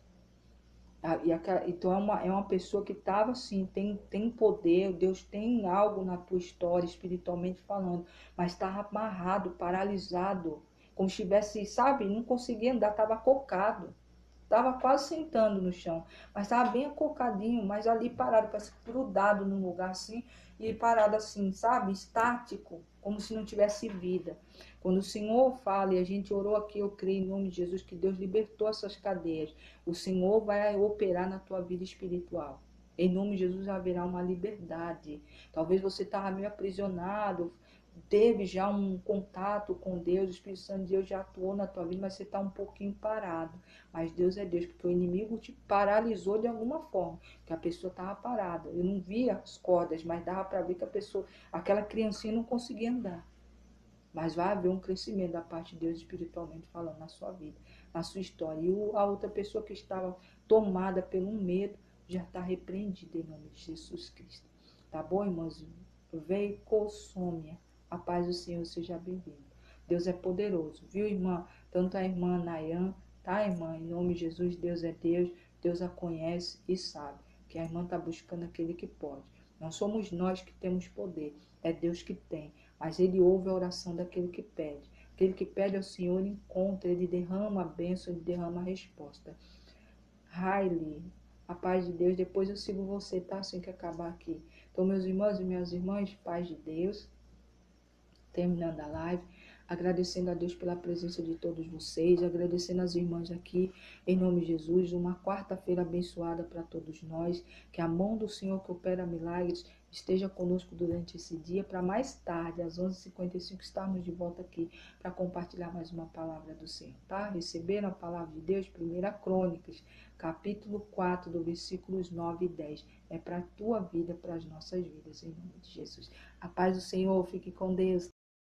Então é uma pessoa que estava assim, tem poder, Deus tem algo na tua história, espiritualmente falando, mas estava amarrado, paralisado, como se estivesse, sabe, não conseguia andar, estava cocado. Tava quase sentando no chão, mas tava bem acocadinho, mas ali parado, parece grudado num lugar assim, e parado assim, sabe? Estático, como se não tivesse vida. Quando o Senhor fala, e a gente orou aqui, eu creio em nome de Jesus, que Deus libertou essas cadeias, o Senhor vai operar na tua vida espiritual. Em nome de Jesus haverá uma liberdade. Talvez você estava meio aprisionado, teve já um contato com Deus, o Espírito Santo de Deus já atuou na tua vida, mas você está um pouquinho parado. Mas Deus é Deus, porque o inimigo te paralisou de alguma forma, que a pessoa estava parada. Eu não via as cordas, mas dava para ver que a pessoa, aquela criancinha não conseguia andar. mas vai haver um crescimento da parte de Deus espiritualmente falando na sua vida, na sua história. E a outra pessoa que estava tomada pelo medo já está repreendida em nome de Jesus Cristo. Tá bom, irmãos? Veio consome. A paz do Senhor seja bem-vindo. Deus é poderoso, viu, irmã? Tanto a irmã Nayan, tá, irmã? Em nome de Jesus, Deus é Deus. Deus a conhece e sabe que a irmã está buscando aquele que pode. Não somos nós que temos poder, é Deus que tem. Mas Ele ouve a oração daquele que pede. Aquele que pede ao Senhor encontra, Ele derrama a bênção, Ele derrama a resposta. Riley, a paz de Deus. Depois eu sigo você, tá? Assim que acabar aqui. Então, meus irmãos e minhas irmãs, paz de Deus. Terminando a live, agradecendo a Deus pela presença de todos vocês, agradecendo as irmãs aqui, em nome de Jesus, uma quarta-feira abençoada para todos nós, que a mão do Senhor que opera milagres esteja conosco durante esse dia, para mais tarde, às 11h55, estarmos de volta aqui para compartilhar mais uma palavra do Senhor, tá? Receberam a palavra de Deus, 1 Crônicas, capítulo 4, do versículos 9 e 10. É para a tua vida, para as nossas vidas, em nome de Jesus. A paz do Senhor, fique com Deus.